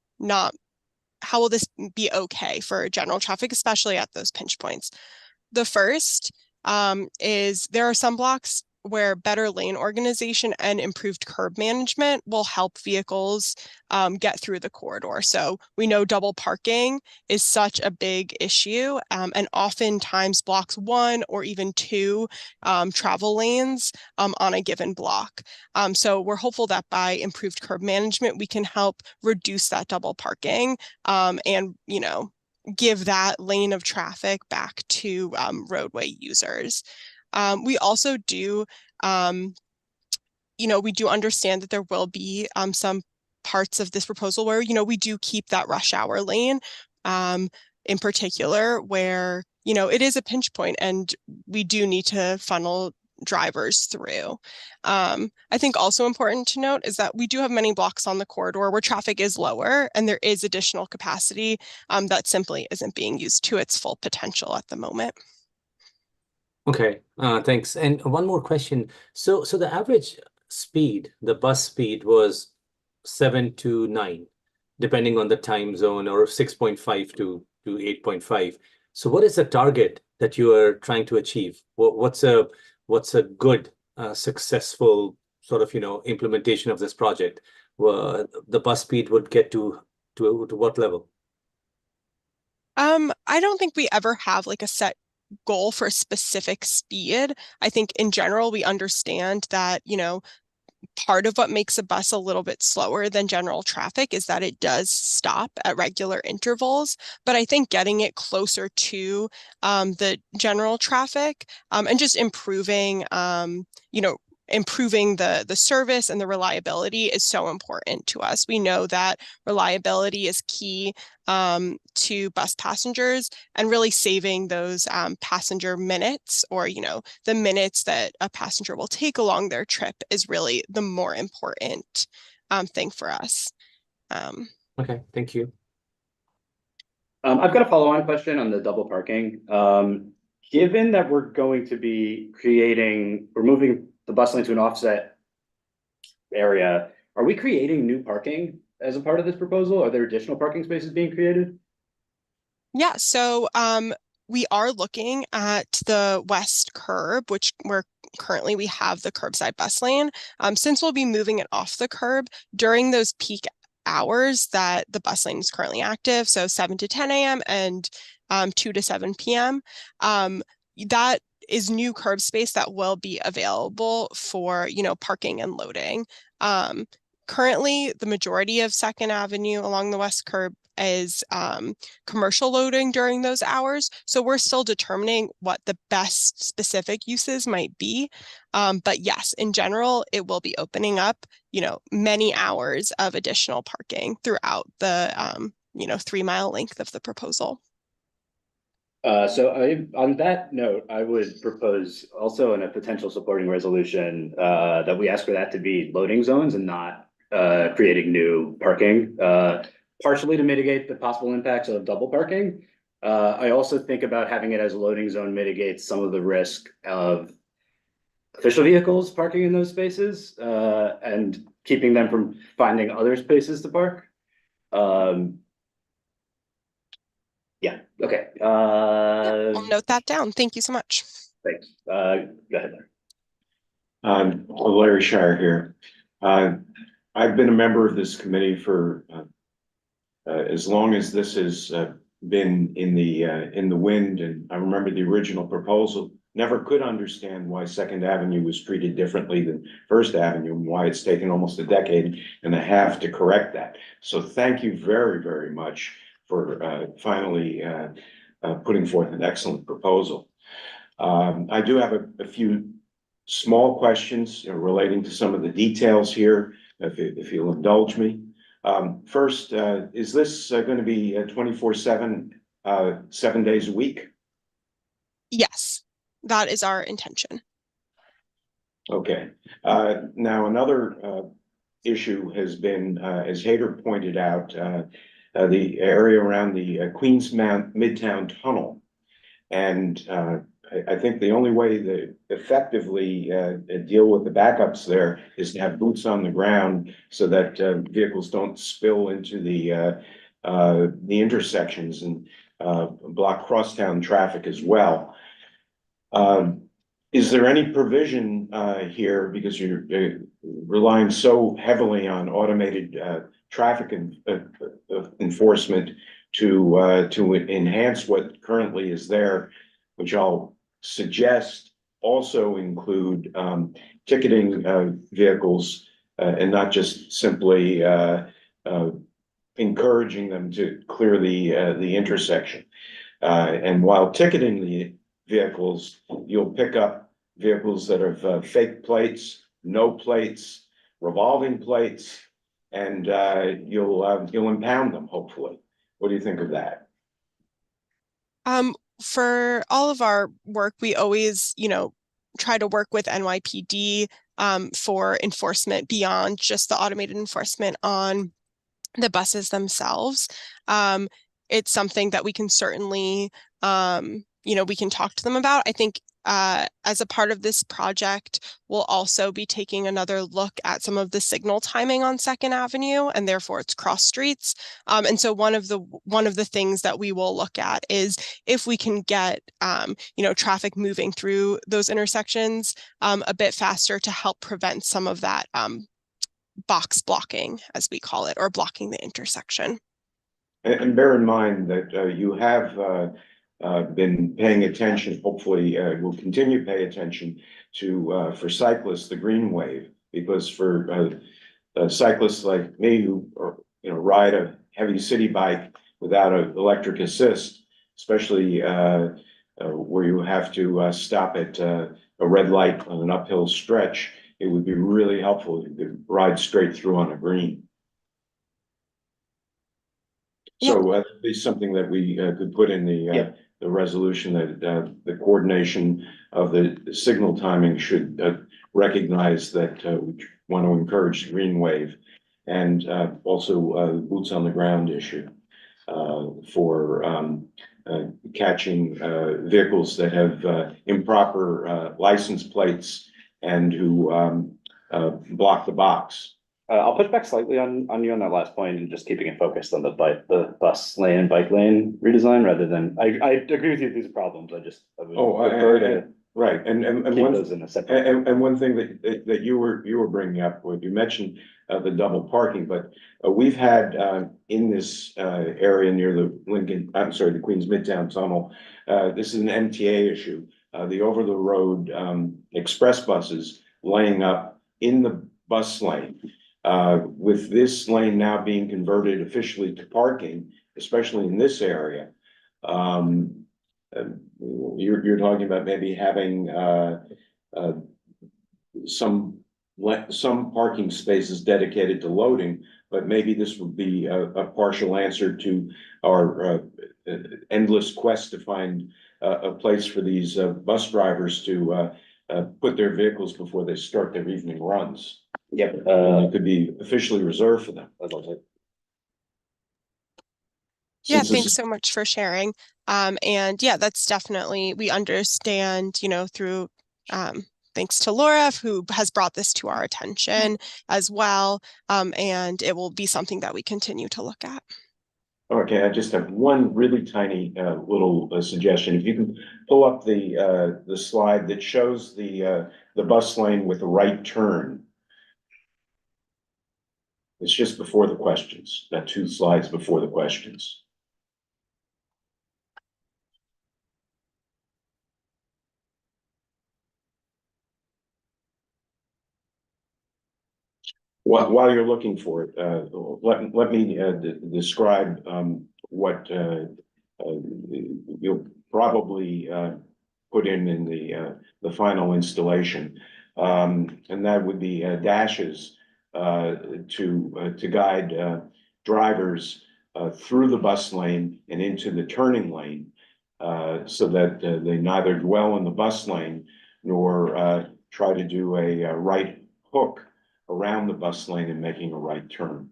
be okay for general traffic, especially at those pinch points. The first is there are some blocks where better lane organization and improved curb management will help vehicles get through the corridor. So we know double parking is such a big issue, and oftentimes blocks 1 or even 2 travel lanes on a given block. So we're hopeful that by improved curb management, we can help reduce that double parking and, give that lane of traffic back to roadway users. We also do, we do understand that there will be some parts of this proposal where, we do keep that rush hour lane in particular where, it is a pinch point and we do need to funnel drivers through. I think also important to note is that we do have many blocks on the corridor where traffic is lower and there is additional capacity that simply isn't being used to its full potential at the moment. Okay, thanks. And one more question. So the average speed, the bus speed was 7 to 9, depending on the time zone, or 6.5 to 8.5. So what is the target that you are trying to achieve? What's a good, successful sort of, implementation of this project? The bus speed would get to what level? I don't think we ever have like a set goal for a specific speed. I think in general, we understand that, part of what makes a bus a little bit slower than general traffic is that it does stop at regular intervals. But I think getting it closer to the general traffic and just improving, improving the service and the reliability is so important to us. We know that reliability is key to bus passengers, and really saving those passenger minutes, or the minutes that a passenger will take along their trip is really the more important thing for us. Okay, thank you. I've got a follow-on question on the double parking. Given that we're going to be moving the bus lane to an offset area, are we creating new parking as a part of this proposal? Are there additional parking spaces being created? Yeah, so we are looking at the west curb, where currently we have the curbside bus lane. Since we'll be moving it off the curb during those peak hours that the bus lane is currently active, so 7 to 10 a.m. and 2 to 7 p.m. That is new curb space that will be available for, parking and loading. Currently, the majority of Second Avenue along the west curb is commercial loading during those hours. So we're still determining what the best specific uses might be. But yes, in general, it will be opening up, many hours of additional parking throughout the, 3-mile length of the proposal. On that note, I would propose also in a potential supporting resolution that we ask for that to be loading zones and not creating new parking. partially to mitigate the possible impacts of double parking. I also think about having it as a loading zone mitigates some of the risk of official vehicles parking in those spaces, and keeping them from finding other spaces to park. Yeah, okay, I'll note that down. Thank you so much. thanks. Go ahead, Larry. Larry Shire here. I've been a member of this committee for as long as this has been in the wind, and I remember the original proposal. Never could understand why Second Avenue was treated differently than First Avenue, and why it's taken almost a decade and a half to correct that. So thank you very, very much for finally putting forth an excellent proposal. I do have a few small questions relating to some of the details here, if you'll indulge me. First, is this going to be 24/7, 7 days a week? Yes, that is our intention. Okay. Now, another issue has been, as Hader pointed out, the area around the Queens Midtown Tunnel. And I think the only way to effectively deal with the backups there is to have boots on the ground so that vehicles don't spill into the intersections and block crosstown traffic as well. Is there any provision here, because you're relying so heavily on automated traffic enforcement to enhance what currently is there, which I'll suggest also include ticketing vehicles and not just simply encouraging them to clear the intersection. And while ticketing the vehicles, you'll pick up vehicles that have fake plates, no plates, revolving plates, and you'll impound them, hopefully. What do you think of that? For all of our work, we always, try to work with NYPD for enforcement beyond just the automated enforcement on the buses themselves. It's something that we can certainly, we can talk to them about. I think as a part of this project, we'll also be taking another look at some of the signal timing on Second Avenue and therefore its cross streets. And so one of the things that we will look at is if we can get traffic moving through those intersections a bit faster to help prevent some of that box blocking, as we call it, or blocking the intersection. And bear in mind that you have been paying attention, hopefully will continue to pay attention to, for cyclists, the green wave, because for cyclists like me who ride a heavy city bike without an electric assist, especially where you have to stop at a red light on an uphill stretch, it would be really helpful if you could ride straight through on a green. So that'd be something that we could put in the resolution, that the coordination of the signal timing should recognize that we want to encourage green wave, and also boots on the ground issue for catching vehicles that have improper license plates and who block the box. I'll push back slightly on you on that last point, and just keeping it focused on the bus lane and bike lane redesign rather than, I agree with you, these are problems. I would prefer to right, and keep those in a separate. And one thing that you were bringing up, when you mentioned the double parking, but we've had in this area near the Queens Midtown Tunnel, this is an MTA issue. The over the road express buses laying up in the bus lane. With this lane now being converted officially to parking, especially in this area, you're talking about maybe having some parking spaces dedicated to loading, but maybe this would be a partial answer to our endless quest to find a place for these bus drivers to put their vehicles before they start their evening runs. Yep. It could be officially reserved for them. Yeah, Since this thanks is- so much for sharing. And yeah, that's definitely, we understand, through, thanks to Laura, who has brought this to our attention as well. And it will be something that we continue to look at. Okay, I just have one really tiny little suggestion. If you can pull up the slide that shows the bus lane with the right turn. It's just before the questions, that 2 slides before the questions. While you're looking for it, let me describe what you'll probably put in the final installation. And that would be dashes to guide drivers through the bus lane and into the turning lane, so that they neither dwell in the bus lane nor try to do a right hook around the bus lane and making a right turn.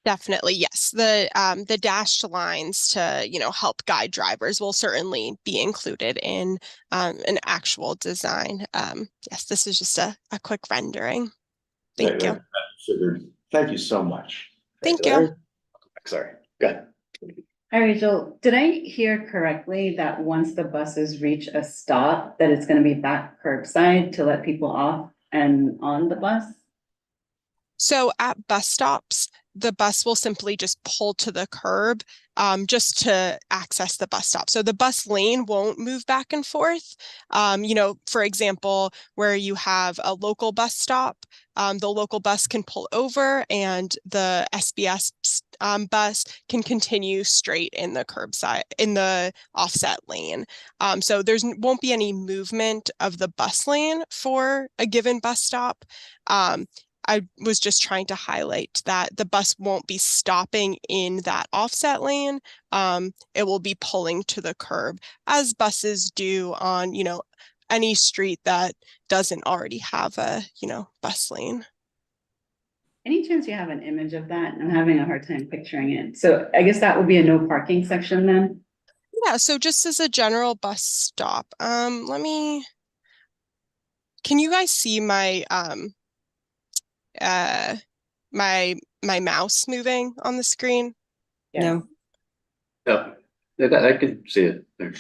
Definitely, yes. The dashed lines to, help guide drivers will certainly be included in an actual design. Yes, this is just a quick rendering. Thank you. Thank you so much. Thank you. Sorry, go ahead. Hi, Rachel. Did I hear correctly that once the buses reach a stop, that it's gonna be back curbside to let people off and on the bus? So at bus stops, the bus will simply just pull to the curb just to access the bus stop. So the bus lane won't move back and forth. For example, where you have a local bus stop, the local bus can pull over and the SBS bus can continue straight in the curbside, in the offset lane. So won't be any movement of the bus lane for a given bus stop. I was just trying to highlight that the bus won't be stopping in that offset lane. It will be pulling to the curb, as buses do on, any street that doesn't already have a, bus lane. Any chance you have an image of that? I'm having a hard time picturing it. So I guess that would be a no parking section then? Yeah, so just as a general bus stop, can you guys see my, my mouse moving on the screen? No. Oh, I can see it there.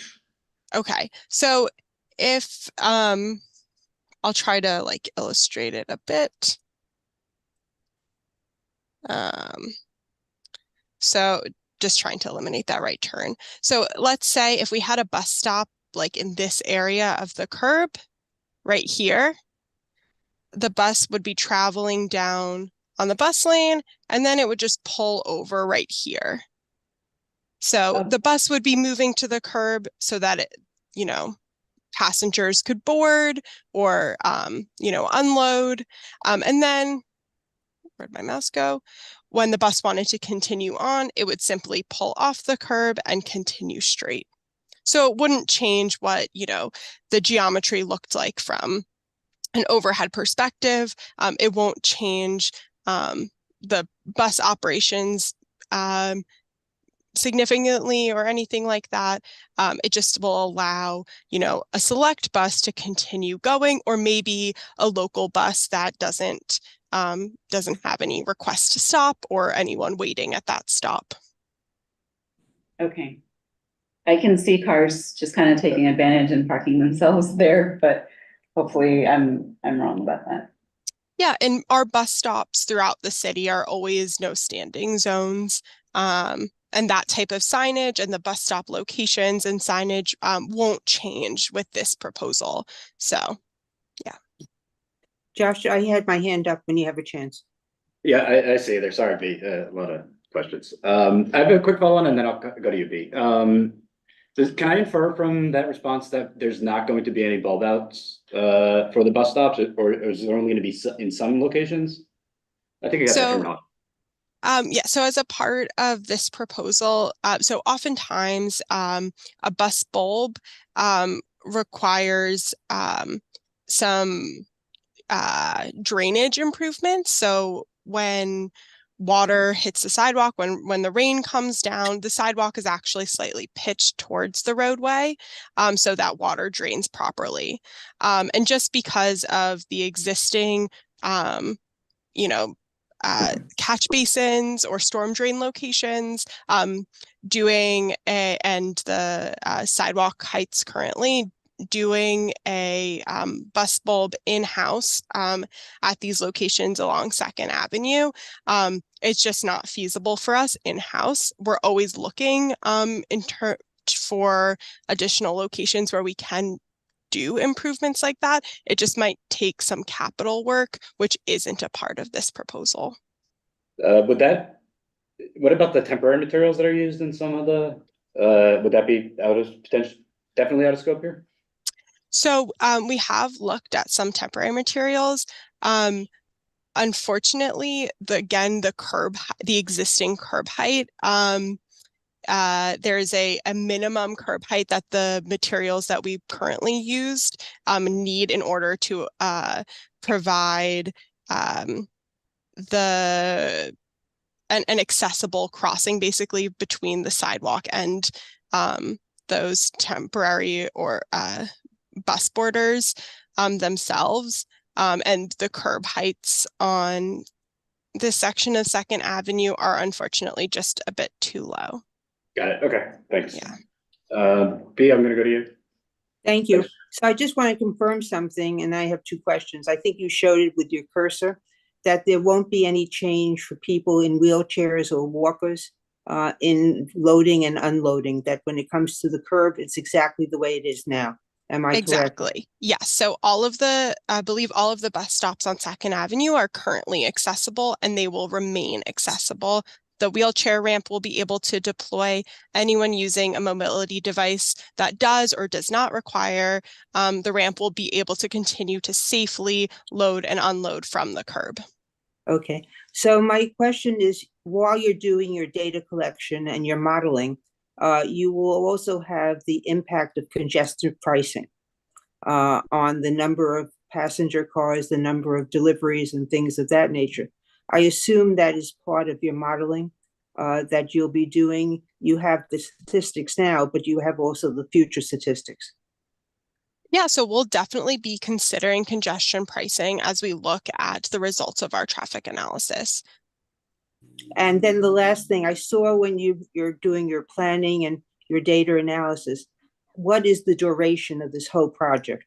Okay, so if I'll try to illustrate it a bit. So just trying to eliminate that right turn. So let's say if we had a bus stop like in this area of the curb right here, the bus would be traveling down on the bus lane and then it would just pull over right here. So the bus would be moving to the curb so that it, passengers could board or, unload. And then, where'd my mouse go? When the bus wanted to continue on, it would simply pull off the curb and continue straight. So it wouldn't change what, the geometry looked like from an overhead perspective. It won't change the bus operations significantly or anything like that. It just will allow, a select bus to continue going, or maybe a local bus that doesn't have any request to stop or anyone waiting at that stop. Okay. I can see cars just kind of taking advantage and parking themselves there, but hopefully I'm wrong about that. Yeah, and our bus stops throughout the city are always no standing zones. And that type of signage and the bus stop locations and signage won't change with this proposal. So, yeah. Josh, I had my hand up when you have a chance. Yeah, I see there. Sorry, B. A lot of questions. I have a quick follow-on and then I'll go to you, B. Can I infer from that response that there's not going to be any bulb outs for the bus stops, or is there only going to be in some locations? I think I got that from Ron. Yeah, so as a part of this proposal, so oftentimes a bus bulb requires some drainage improvements. So when water hits the sidewalk, when the rain comes down, the sidewalk is actually slightly pitched towards the roadway, so that water drains properly. And just because of the existing, you know, catch basins or storm drain locations, and the sidewalk heights currently, doing a bus bulb in-house at these locations along Second Avenue. It's just not feasible for us in-house. We're always looking for additional locations where we can do improvements like that. It just might take some capital work, which isn't a part of this proposal. What about the temporary materials that are used in some of the, would that be definitely out of scope here? So we have looked at some temporary materials. Unfortunately, the existing curb height, there's a minimum curb height that the materials that we currently used need in order to provide an accessible crossing, basically, between the sidewalk and those temporary or bus borders themselves. And the curb heights on this section of Second Avenue are unfortunately just a bit too low. Got it. Okay, thanks. Yeah. B, I'm gonna go to you. Thank you. So I just want to confirm something, and I have two questions. I think you showed it with your cursor, that there won't be any change for people in wheelchairs or walkers in loading and unloading, that when it comes to the curb, it's exactly the way it is now. Am I correct? Exactly. Yes. So I believe all of the bus stops on Second Avenue are currently accessible, and they will remain accessible. The wheelchair ramp will be able to deploy anyone using a mobility device that does or does not require. The ramp will be able to continue to safely load and unload from the curb. Okay. So my question is, while you're doing your data collection and your modeling, you will also have the impact of congestion pricing on the number of passenger cars, the number of deliveries and things of that nature. I assume that is part of your modeling that you'll be doing. You have the statistics now, but you have also the future statistics. Yeah, so we'll definitely be considering congestion pricing as we look at the results of our traffic analysis. And then the last thing I saw when you're doing your planning and your data analysis, what is the duration of this whole project?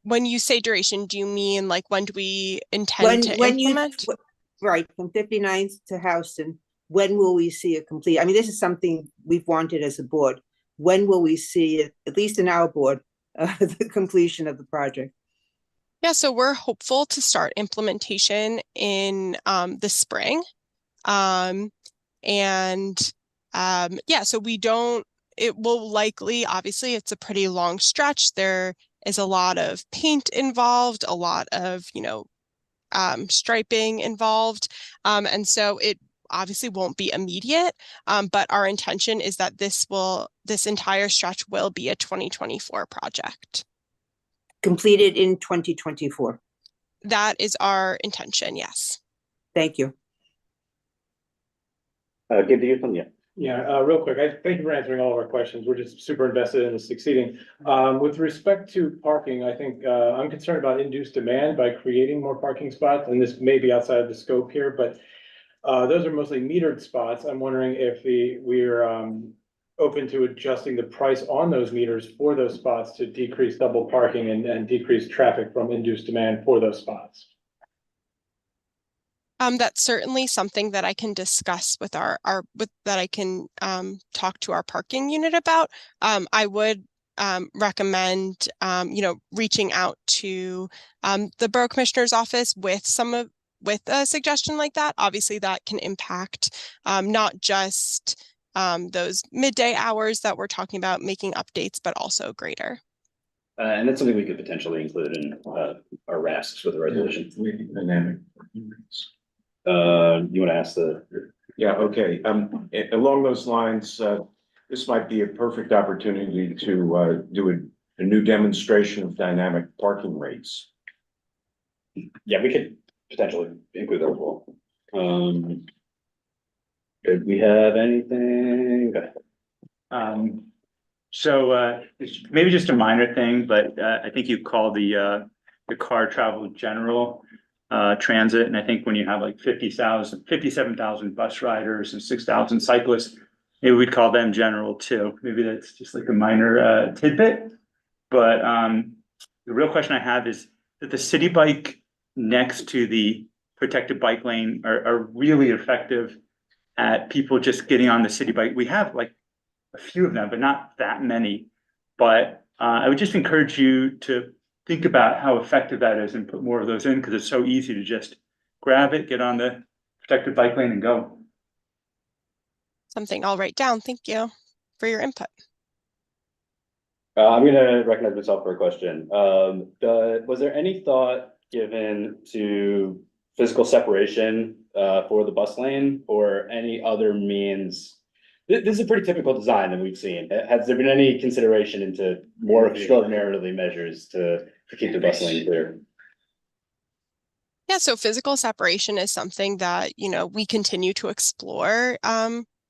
When you say duration, do you mean like when do we intend to implement? Right, from 59th to Houston, when will we see it complete? I mean, this is something we've wanted as a board. When will we see it, at least in our board, the completion of the project? Yeah, so we're hopeful to start implementation in the spring. So it will likely, obviously, it's a pretty long stretch. There is a lot of paint involved, a lot of, striping involved. And so it obviously won't be immediate, but our intention is that this entire stretch will be a 2024 project. Completed in 2024. That is our intention, yes. Thank you. Give the youth on you. Yeah, real quick, I thank you for answering all of our questions. We're just super invested in this succeeding. With respect to parking, I think I'm concerned about induced demand by creating more parking spots, and this may be outside of the scope here, but those are mostly metered spots. I'm wondering if we're open to adjusting the price on those meters for those spots to decrease double parking and decrease traffic from induced demand for those spots. That's certainly something that I can discuss with that I can talk to our parking unit about. I would recommend reaching out to the Borough Commissioner's office with a suggestion like that. Obviously, that can impact not just those midday hours that we're talking about making updates, but also greater. And that's something we could potentially include in our RASks with the resolution. Dynamic. You want to ask Yeah, okay. Along those lines, this might be a perfect opportunity to do a new demonstration of dynamic parking rates. Yeah, we could potentially include that as well. Did we have anything? Go ahead. Maybe just a minor thing, but I think you call the car travel general transit, and I think when you have like 57,000 bus riders and 6,000 cyclists, maybe we'd call them general too. Maybe that's just like a minor tidbit. But the real question I have is that the city bike next to the protected bike lane are really effective at people just getting on the city bike. We have like a few of them, but not that many. But I would just encourage you to think about how effective that is and put more of those in, because it's so easy to just grab it, get on the protected bike lane and go. Something I'll write down. Thank you for your input. I'm gonna recognize myself for a question. Was there any thought given to physical separation for the bus lane or any other means? This is a pretty typical design that we've seen. Has there been any consideration into more extraordinarily measures to keep the bus lane clear? Yeah, so physical separation is something that, we continue to explore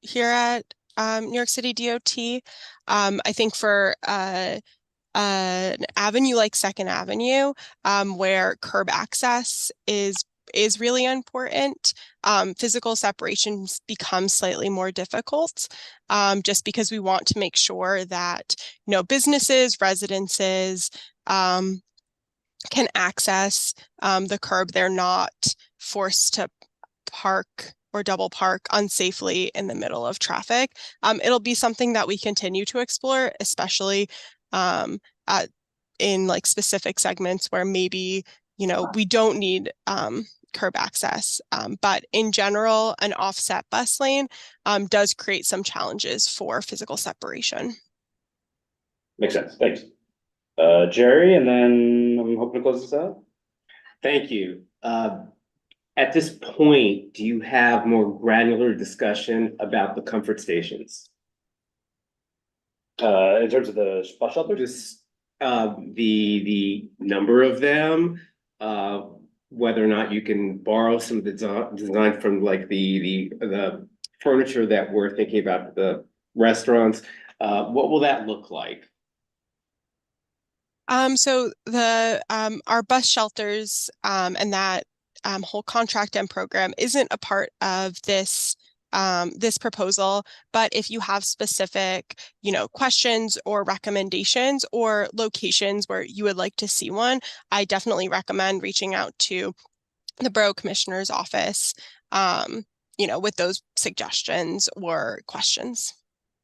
here at New York City DOT. I think for an avenue like Second Avenue, where curb access is really important, physical separations become slightly more difficult, just because we want to make sure that, businesses, residences, can access the curb. They're not forced to park or double park unsafely in the middle of traffic. It'll be something that we continue to explore, especially in like specific segments where maybe, we don't need curb access. But in general, an offset bus lane does create some challenges for physical separation. Makes sense. Thanks. Jerry, and then I'm hoping to close this out. Thank you. At this point, do you have more granular discussion about the comfort stations? In terms of the bus shelters? Just the number of them, whether or not you can borrow some design from like the furniture that we're thinking about, the restaurants. What will that look like? So our bus shelters and that whole contract and program isn't a part of this proposal, but if you have specific, questions or recommendations or locations where you would like to see one, I definitely recommend reaching out to the Borough Commissioner's office, with those suggestions or questions.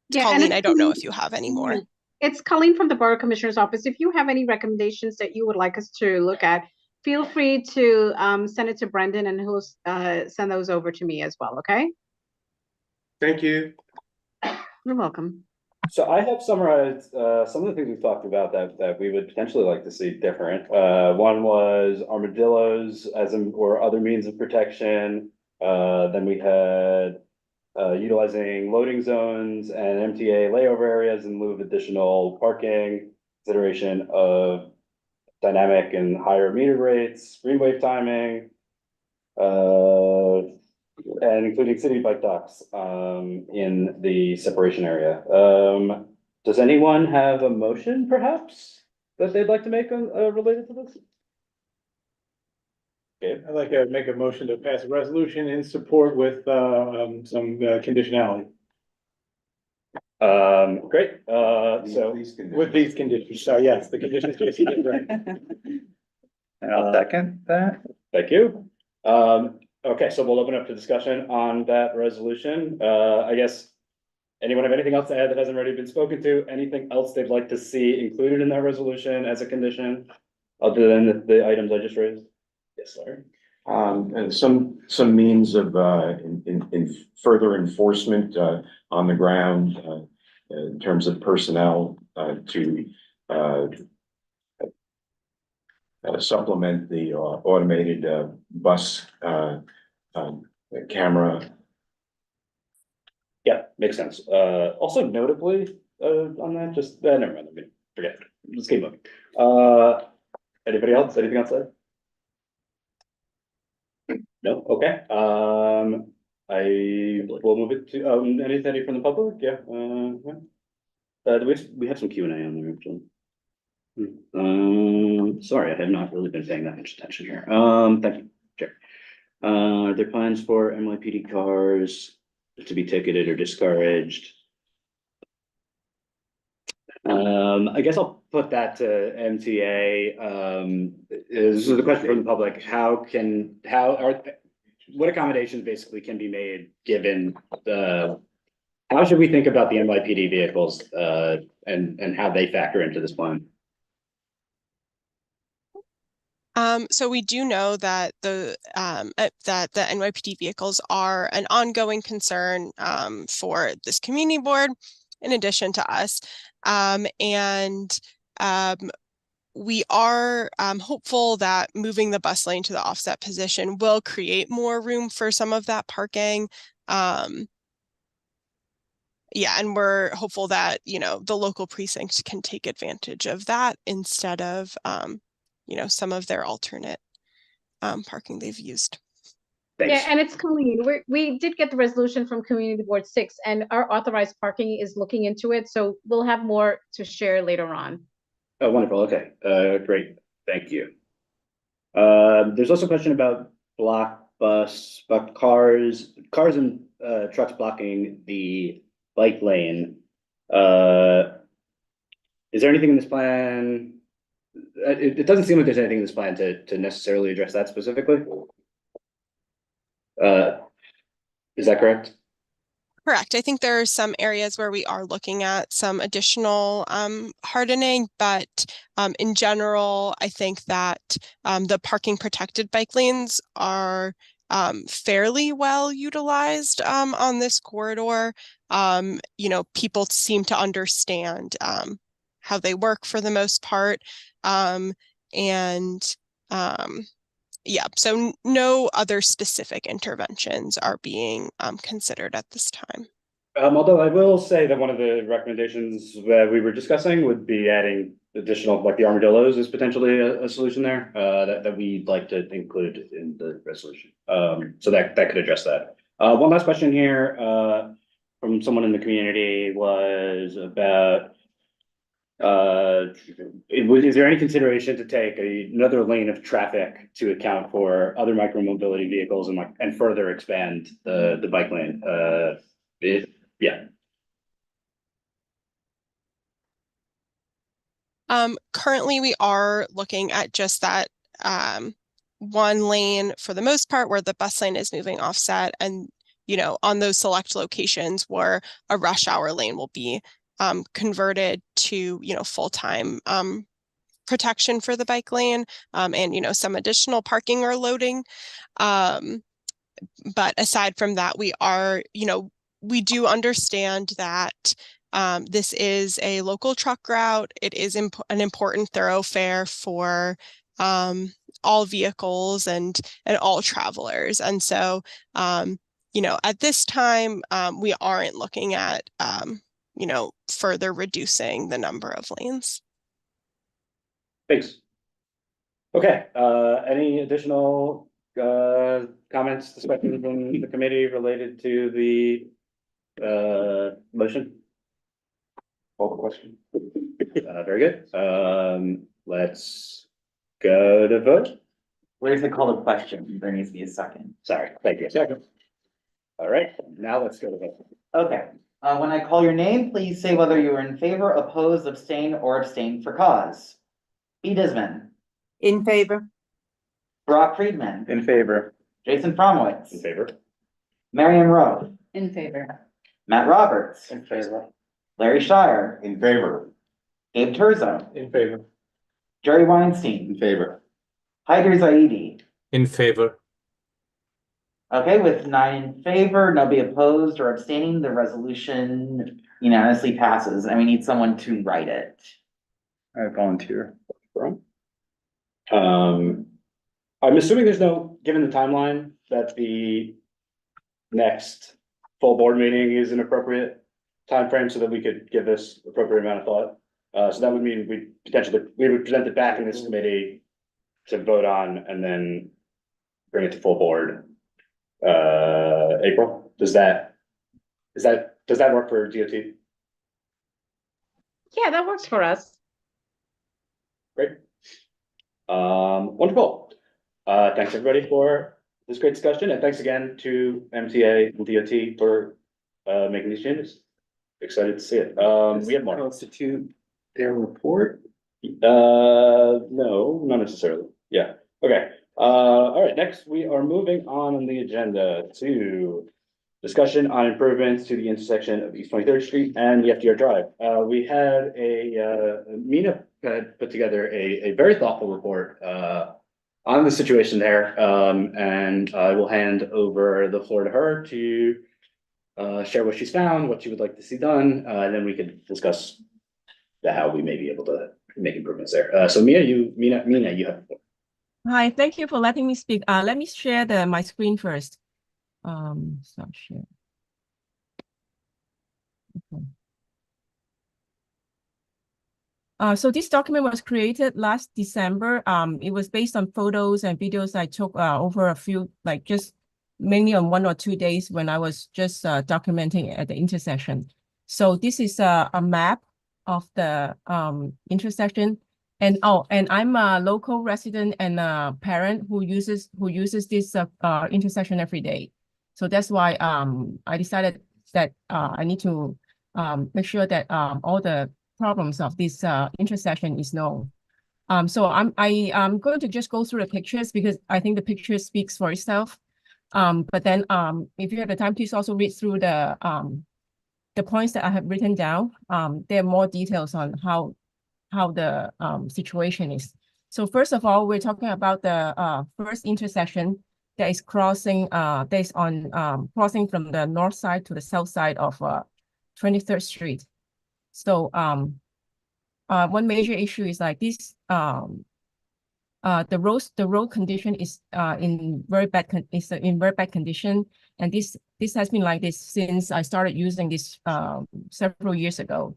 Yeah, Colleen, I don't know if you have any more. It's Colleen from the Borough Commissioner's office. If you have any recommendations that you would like us to look at, feel free to send it to Brendan and he'll send those over to me as well, okay? Thank you. You're welcome. So I have summarized some of the things we've talked about that we would potentially like to see different. One was armadillos or other means of protection. Then we had utilizing loading zones and MTA layover areas in lieu of additional parking, consideration of dynamic and higher meter rates, green wave timing, and including city bike docks in the separation area. Does anyone have a motion perhaps that they'd like to make related to this? I'd like to make a motion to pass a resolution in support with some conditionality. Great. So with these conditions, so yes, the conditions. Right. And I'll second that. Thank you. Okay, so we'll open up to discussion on that resolution. I guess, anyone have anything else to add that hasn't already been spoken to? Anything else they'd like to see included in that resolution as a condition, other than the items I just raised? Yes, Larry. And some means of in further enforcement on the ground in terms of personnel to supplement the automated bus camera. Yeah, makes sense. Also notably on that, just never mind. I mean, forget it. Let's keep moving. Anybody else? Anything else there? No, okay, I will move it to, anything from the public, yeah, we have some Q and A on there, actually. Sorry, I have not really been paying that much attention here, thank you, Chair. Are there plans for NYPD cars to be ticketed or discouraged? I guess I'll put that to MTA. This is a question from the public. What accommodations basically can be made given how should we think about the NYPD vehicles, and how they factor into this plan? So we do know that the NYPD vehicles are an ongoing concern for this community board, in addition to us. We are hopeful that moving the bus lane to the offset position will create more room for some of that parking. Yeah, and we're hopeful that, the local precinct can take advantage of that instead of, some of their alternate parking they've used. Thanks. Yeah, and it's Colleen. We did get the resolution from Community Board 6, and our authorized parking is looking into it, so we'll have more to share later on. Oh, wonderful. Okay, great. Thank you. There's also a question about cars and trucks blocking the bike lane. Is there anything in this plan? It doesn't seem like there's anything in this plan to necessarily address that specifically. Is that correct? Correct. I think there are some areas where we are looking at some additional hardening, but in general, I think that the parking protected bike lanes are fairly well utilized on this corridor. People seem to understand how they work for the most part. Yeah, so no other specific interventions are being considered at this time. Although I will say that one of the recommendations that we were discussing would be adding additional, like the armadillos is potentially a solution there, that we'd like to include in the resolution. So that could address that. One last question here, from someone in the community was about, is there any consideration to take another lane of traffic to account for other micromobility vehicles and further expand the bike lane? Yeah. Currently, we are looking at just that one lane for the most part where the bus lane is moving offset, and on those select locations where a rush hour lane will be converted to full-time protection for the bike lane, and some additional parking or loading. But aside from that, we do understand that this is a local truck route. It is an important thoroughfare for all vehicles and all travelers. And so, at this time, we aren't looking at further reducing the number of lanes. Thanks. Okay, any additional comments, discussion from the committee related to the motion? Call the question. Very good. Let's go to vote. Where's the call to question? There needs to be a second. Sorry, thank you. Second. All right, now let's go to vote. Okay, when I call your name, please say whether you are in favor, oppose, abstain, or abstain for cause. B. Disman. In favor? Brock Friedman. In favor. Jason Fromowitz. In favor. Marion Rowe. In favor. Matt Roberts. In favor. Larry Shire. In favor. Gabe Terzo. In favor. Jerry Weinstein. In favor. Haider Zaidi. In favor. Okay, with 9 in favor, nobody opposed or abstaining, the resolution unanimously passes, and we need someone to write it. I volunteer. I'm assuming given the timeline, that the next full board meeting is an appropriate timeframe so that we could give this appropriate amount of thought. So that would mean we would present it back in this committee to vote on and then bring it to full board. April, does that work for DOT? Yeah, that works for us. Great. Wonderful. Thanks everybody for this great discussion, and thanks again to MTA and DOT for making these changes. Excited to see it. We have more. Constitute their report? No, not necessarily. Yeah, okay. All right, next we are moving on the agenda to discussion on improvements to the intersection of East 23rd Street and the FDR Drive. We had Mina had put together a very thoughtful report on the situation there. And I will hand over the floor to her to share what she's found, what she would like to see done, and then we could discuss how we may be able to make improvements there. So Mina, you have the floor. Hi, thank you for letting me speak. Let me share my screen first. Stop share. Okay. So this document was created last December. It was based on photos and videos I took over a few, like just mainly on 1 or 2 days when I was just documenting at the intersection. So this is a map of the intersection. And I'm a local resident and a parent who uses this intersection every day. So that's why I decided that I need to make sure that all the problems of this intersection is known. So I'm going to just go through the pictures because I think the picture speaks for itself. But then if you have the time, please also read through the points that I have written down. There are more details on how the situation is. So first of all, we're talking about the first intersection that is crossing crossing from the north side to the south side of 23rd Street. So one major issue is like this. The road condition is in very bad condition, and this has been like this since I started using this several years ago.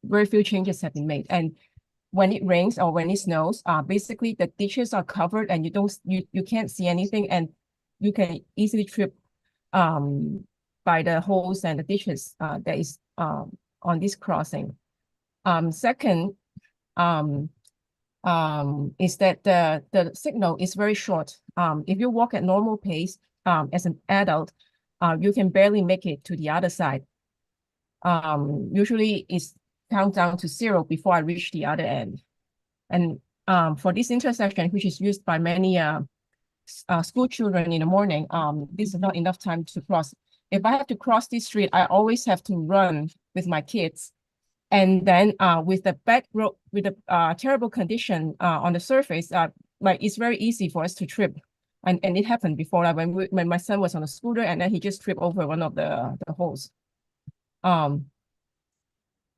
Very few changes have been made, and when it rains or when it snows, basically the ditches are covered and you can't see anything, and you can easily trip by the holes and the ditches that is on this crossing. Second, is that the signal is very short. If you walk at normal pace as an adult, you can barely make it to the other side. Usually it's count down to 0 before I reach the other end. And for this intersection, which is used by many school children in the morning, this is not enough time to cross. If I have to cross this street, I always have to run with my kids. And then with the back road, with the terrible condition on the surface, like it's very easy for us to trip. And it happened before, like when my son was on a scooter and then he just tripped over one of the holes.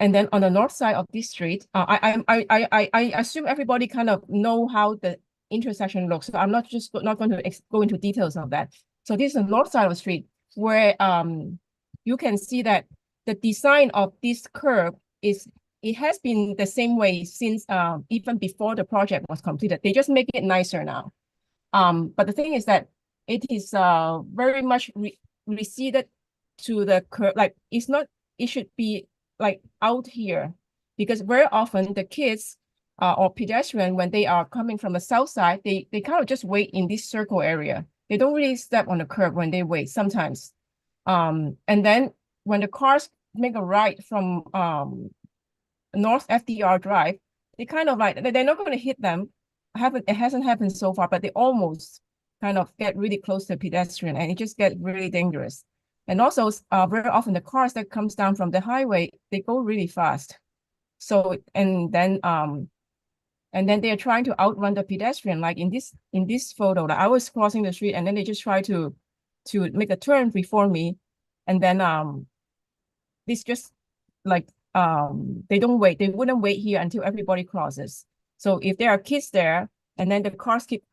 And then on the north side of this street, I assume everybody kind of know how the intersection looks. So I'm not going to go into details of that. So this is the north side of the street where you can see that the design of this curb it has been the same way since even before the project was completed. They just make it nicer now. But the thing is that it is very much receded to the curb. Like it should be like out here, because very often the kids or pedestrian, when they are coming from the south side, they kind of just wait in this circle area. They don't really step on the curb when they wait sometimes. And then when the cars make a right from North FDR Drive, they kind of like, they're not going to hit them. It hasn't happened so far, but they almost kind of get really close to pedestrian, and it just gets really dangerous. And also, very often the cars that comes down from the highway, they go really fast. So and then they are trying to outrun the pedestrian. Like in this photo, like I was crossing the street, and then they just try to make a turn before me, and then this just like they wouldn't wait here until everybody crosses. So if there are kids there and then the cars keep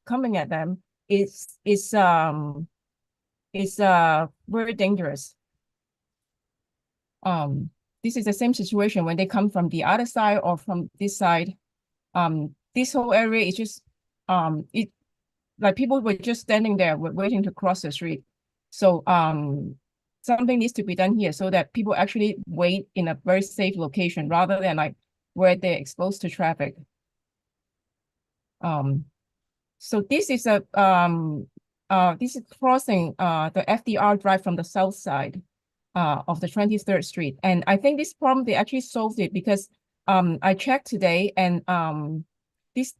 coming at them, it's very dangerous. This is the same situation when they come from the other side or from this side. This whole area is just like people were just standing there waiting to cross the street. So something needs to be done here so that people actually wait in a very safe location rather than like where they're exposed to traffic. So this is this is crossing the FDR Drive from the south side of the 23rd Street. And I think this problem, they actually solved it because I checked today and this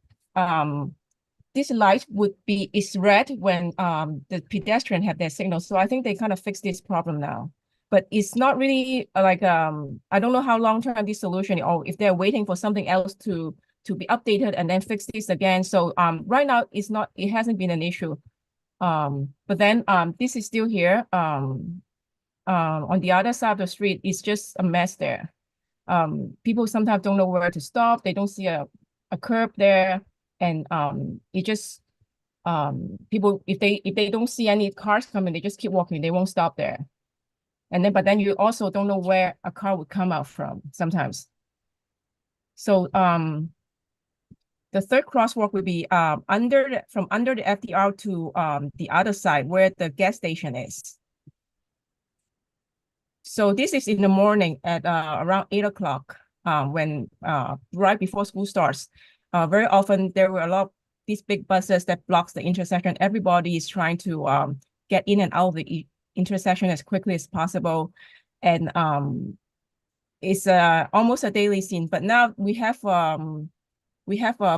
light is red when the pedestrian have their signal. So I think they kind of fixed this problem now. But it's not really like I don't know how long-term this solution, or if they're waiting for something else to be updated and then fix this again. So right now it hasn't been an issue. But then this is still here. On the other side of the street, it's just a mess there. People sometimes don't know where to stop. They don't see a curb there. And it just people, if they don't see any cars coming, they just keep walking. They won't stop there. And then, but then you also don't know where a car would come out from sometimes. So the third crosswalk will be from under the FDR to the other side where the gas station is. So this is in the morning at around 8 o'clock when right before school starts. Very often there were a lot of these big buses that blocks the intersection. Everybody is trying to get in and out of the intersection as quickly as possible. And it's almost a daily scene. But now we have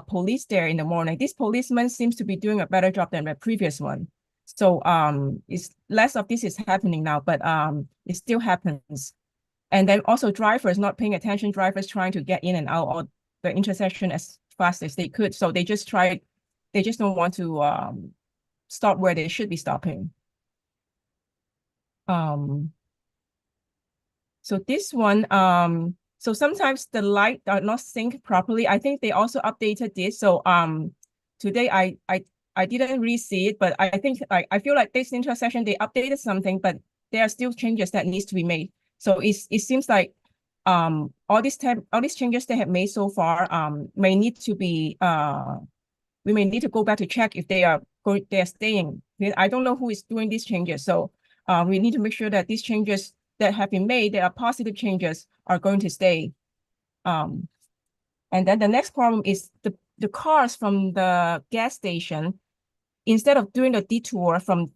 police there in the morning. This policeman seems to be doing a better job than the previous one. So it's less of this is happening now, but it still happens. And then also drivers not paying attention, drivers trying to get in and out of the intersection as fast as they could. So they just don't want to stop where they should be stopping. So this one, so sometimes the light are not synced properly. I think they also updated this. So today I didn't really see it, but I think I feel like this intersection, they updated something, but there are still changes that needs to be made. So it seems like all these changes they have made so far may need to be we may need to go back to check if they are staying. I don't know who is doing these changes. So we need to make sure that these changes that have been made, that are positive changes, are going to stay. And then the next problem is the cars from the gas station, instead of doing the detour from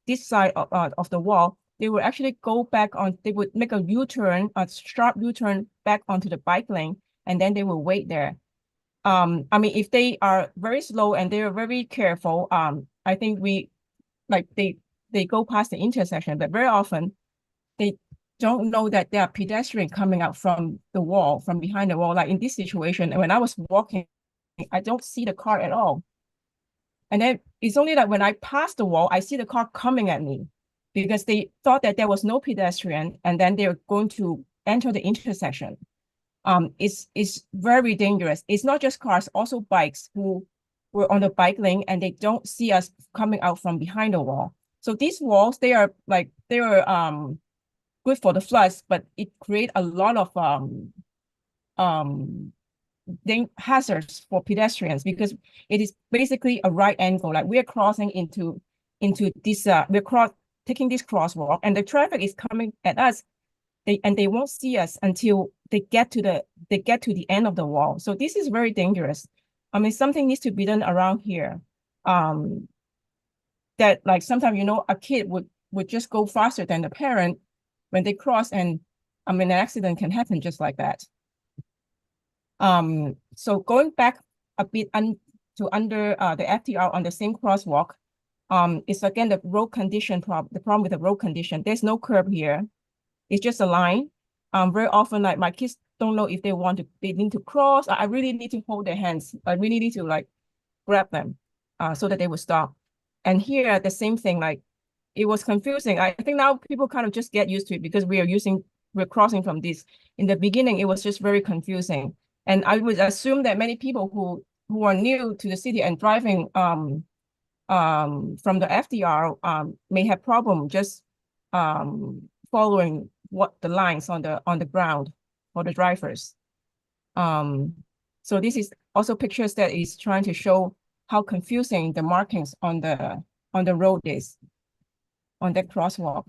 this side of the wall, they would actually go back on, they would make a U-turn, a sharp U-turn back onto the bike lane, and then they will wait there. I mean, if they are very slow and they are very careful, I think they go past the intersection, but very often they don't know that there are pedestrians coming out from the wall, from behind the wall. Like in this situation, and when I was walking, I don't see the car at all. And then it's only that when I pass the wall, I see the car coming at me because they thought that there was no pedestrian and then they're going to enter the intersection. It's very dangerous. It's not just cars, also bikes who were on the bike lane and they don't see us coming out from behind the wall. So these walls, they are good for the floods, but it creates a lot of hazards for pedestrians because it is basically a right angle. Like we're crossing into this, taking this crosswalk, and the traffic is coming at us. They won't see us until they get to the end of the wall. So this is very dangerous. I mean, something needs to be done around here. That like sometimes, you know, a kid would just go faster than the parent when they cross, and I mean, an accident can happen just like that. So going back a bit to under the FDR on the same crosswalk, it's again the road condition the problem with the road condition. There's no curb here. It's just a line. Very often, like my kids don't know if they need to cross. I really need to hold their hands. I really need to like grab them so that they will stop. And here, the same thing, like it was confusing. I think now people kind of just get used to it because we're crossing from this. In the beginning, it was just very confusing. And I would assume that many people who are new to the city and driving from the FDR may have problem just following what the lines on the ground for the drivers. So this is also pictures that is trying to show how confusing the markings on the road is, on the crosswalk.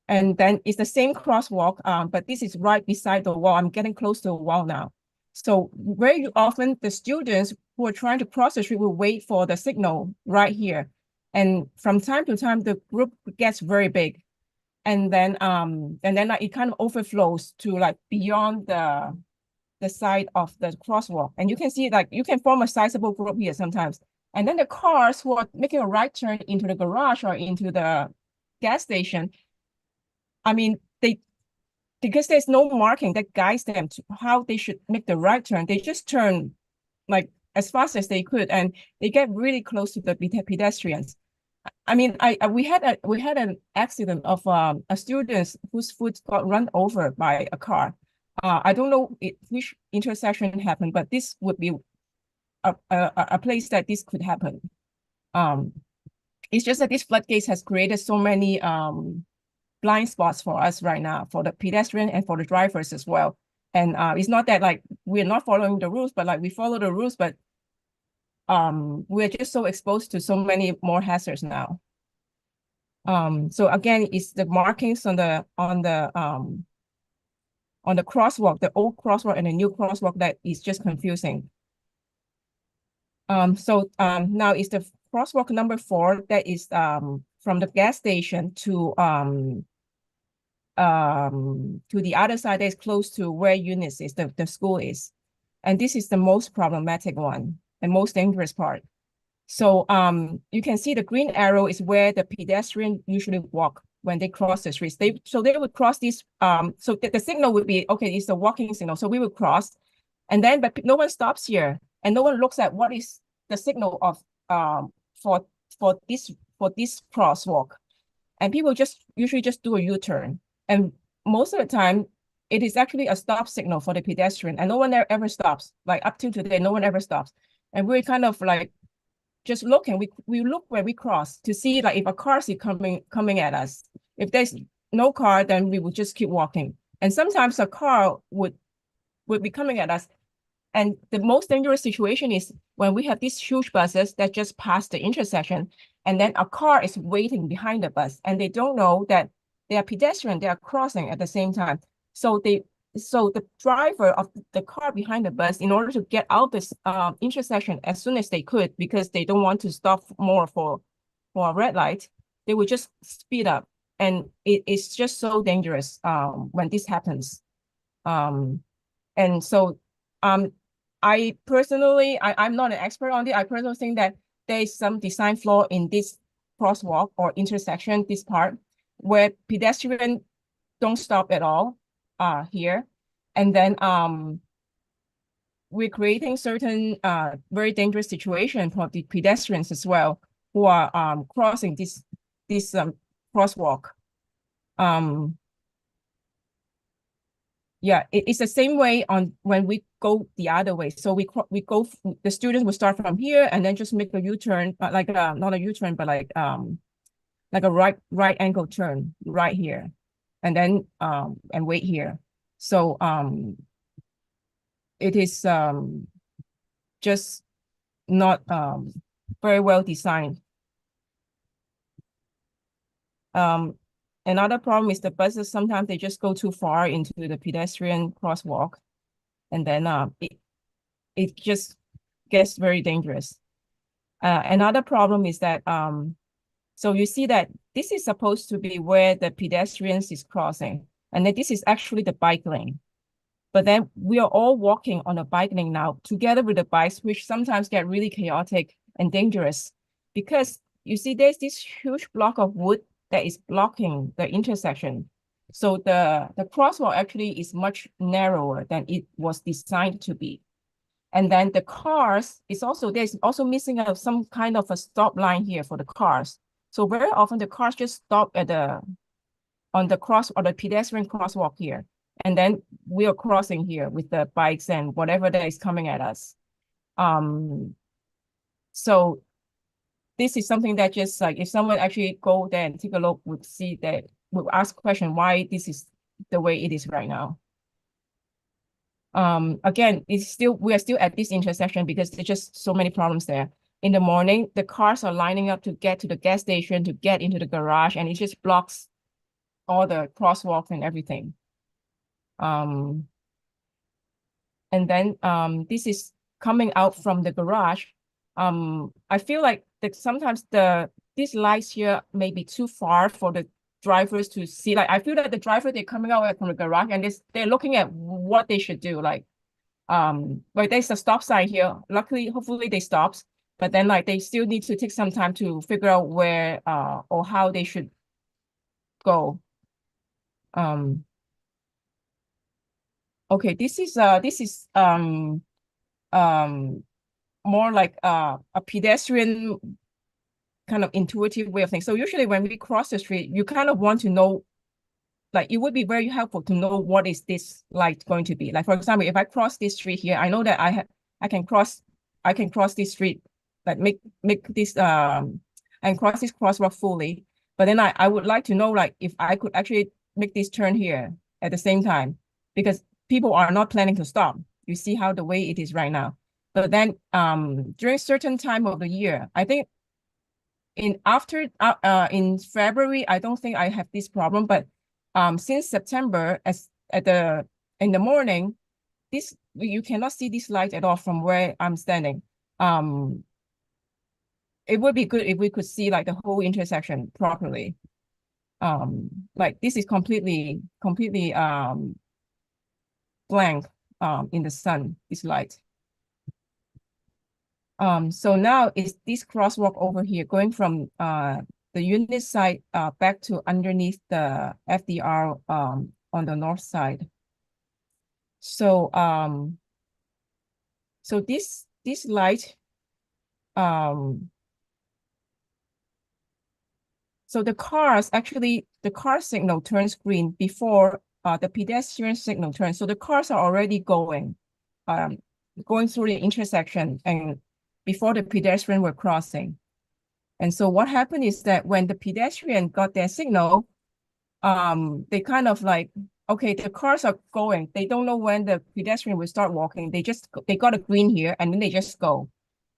And then it's the same crosswalk, but this is right beside the wall. I'm getting close to the wall now. So very often the students who are trying to cross the street will wait for the signal right here. And from time to time, the group gets very big. And then like, it kind of overflows to like beyond the side of the crosswalk. And you can see like, you can form a sizable group here sometimes. And then the cars who are making a right turn into the garage or into the gas station, I mean, because there's no marking that guides them to how they should make the right turn, they just turn like as fast as they could, and they get really close to the pedestrians. I mean, we had an accident of a student whose foot got run over by a car. I don't know which intersection happened, but this would be a place that this could happen. It's just that this floodgates has created so many blind spots for us right now, for the pedestrian and for the drivers as well. And it's not that like we're not following the rules, but like we follow the rules, but we're just so exposed to so many more hazards now. So again, it's the markings on the crosswalk, the old crosswalk and the new crosswalk that is just confusing. So now is the crosswalk number 4 that is from the gas station to the other side that is close to where Eunice is, the school is. And this is the most problematic one and most dangerous part. So you can see the green arrow is where the pedestrian usually walk when they cross the streets. So they would cross this, so the signal would be, okay, it's a walking signal. So we would cross, and then, but no one stops here and no one looks at what is the signal of for this crosswalk. And people usually just do a U-turn. And most of the time, it is actually a stop signal for the pedestrian, and no one ever stops. Like up to today, no one ever stops. And we're kind of like just looking. We look where we cross to see like if a car is coming at us. If there's no car, then we would just keep walking. And sometimes a car would be coming at us. And the most dangerous situation is when we have these huge buses that just pass the intersection, and then a car is waiting behind the bus, and they don't know that they are pedestrian, they are crossing at the same time. So the driver of the car behind the bus, in order to get out this intersection as soon as they could, because they don't want to stop more for a red light, they would just speed up. And it's just so dangerous when this happens. And so I personally, I'm not an expert on it. I personally think that there is some design flaw in this crosswalk or intersection, this part, where pedestrians don't stop at all here. And then we're creating certain very dangerous situation for the pedestrians as well, who are crossing this crosswalk. Yeah, it's the same way on when we go the other way. So the students will start from here and then just make a U-turn, like not a U-turn, but like a right angle turn right here, and then and wait here. So it is just not very well designed. Another problem is the buses, sometimes they just go too far into the pedestrian crosswalk, and then it just gets very dangerous. Another problem is that, so you see that this is supposed to be where the pedestrians is crossing, and then this is actually the bike lane. But then we are all walking on a bike lane now together with the bikes, which sometimes get really chaotic and dangerous, because you see there's this huge block of wood that is blocking the intersection. So the crosswalk actually is much narrower than it was designed to be. And then the cars there's also missing out some kind of a stop line here for the cars. So very often the cars just stop on the pedestrian crosswalk here. And then we are crossing here with the bikes and whatever that is coming at us. So this is something that just like, if someone actually go there and take a look, would see that, would ask question why this is the way it is right now. Again, we are still at this intersection because there's just so many problems there. in the morning, the cars are lining up to get to the gas station, to get into the garage, and it just blocks all the crosswalks and everything. And then this is coming out from the garage. I feel like that sometimes these lights here may be too far for the drivers to see. Like I feel that the driver, they're coming out from the garage and they're looking at what they should do. Like there's a stop sign here. Luckily, hopefully they stops, but then like they still need to take some time to figure out where or how they should go. Okay, this is more like a pedestrian kind of intuitive way of thinking. So usually when we cross the street, you kind of want to know, like it would be very helpful to know what is this light going to be. Like for example, if I cross this street here, I know that I can cross this street, like make this and cross this crosswalk fully. But then I would like to know like if I could actually make this turn here at the same time, because people are not planning to stop. You see how the way it is right now. But then during certain time of the year, I think in February, I don't think I have this problem, but since September, in the morning, you cannot see this light at all from where I'm standing. It would be good if we could see like the whole intersection properly. Like this is completely blank in the sun, this light. So now is this crosswalk over here going from the unit side back to underneath the FDR on the north side. So so this light so the car signal turns green before the pedestrian signal turns. So the cars are already going through the intersection and before the pedestrian were crossing. And so what happened is that when the pedestrian got their signal, they kind of like, okay, the cars are going. They don't know when the pedestrian will start walking. They got a green here and then they just go.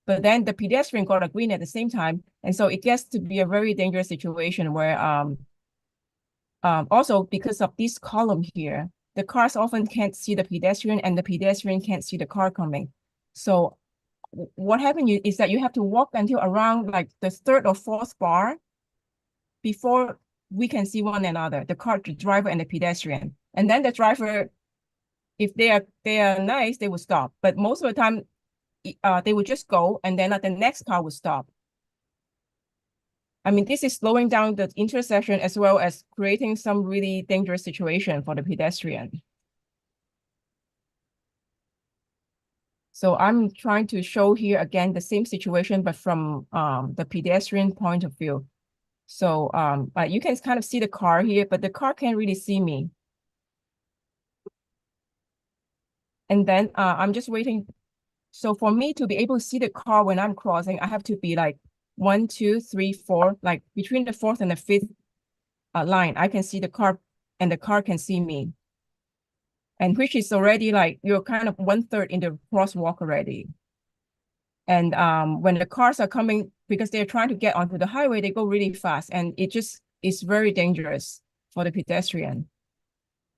But then the pedestrian got a green at the same time. And so it gets to be a very dangerous situation where also because of this column here, the cars often can't see the pedestrian and the pedestrian can't see the car coming. So what happened is that you have to walk until around like the third or fourth bar before we can see one another, the driver and the pedestrian. And then the driver, if they are nice, they will stop. But most of the time, they would just go and then the next car would stop. I mean, this is slowing down the intersection as well as creating some really dangerous situation for the pedestrian. So I'm trying to show here again the same situation, but from the pedestrian point of view. So you can kind of see the car here, but the car can't really see me. And then I'm just waiting. So for me to be able to see the car when I'm crossing, I have to be like 1, 2, 3, 4, like between the fourth and the fifth line, I can see the car and the car can see me. And which is already like, you're kind of 1/3 in the crosswalk already. And when the cars are coming, because they're trying to get onto the highway, they go really fast and it just is very dangerous for the pedestrian.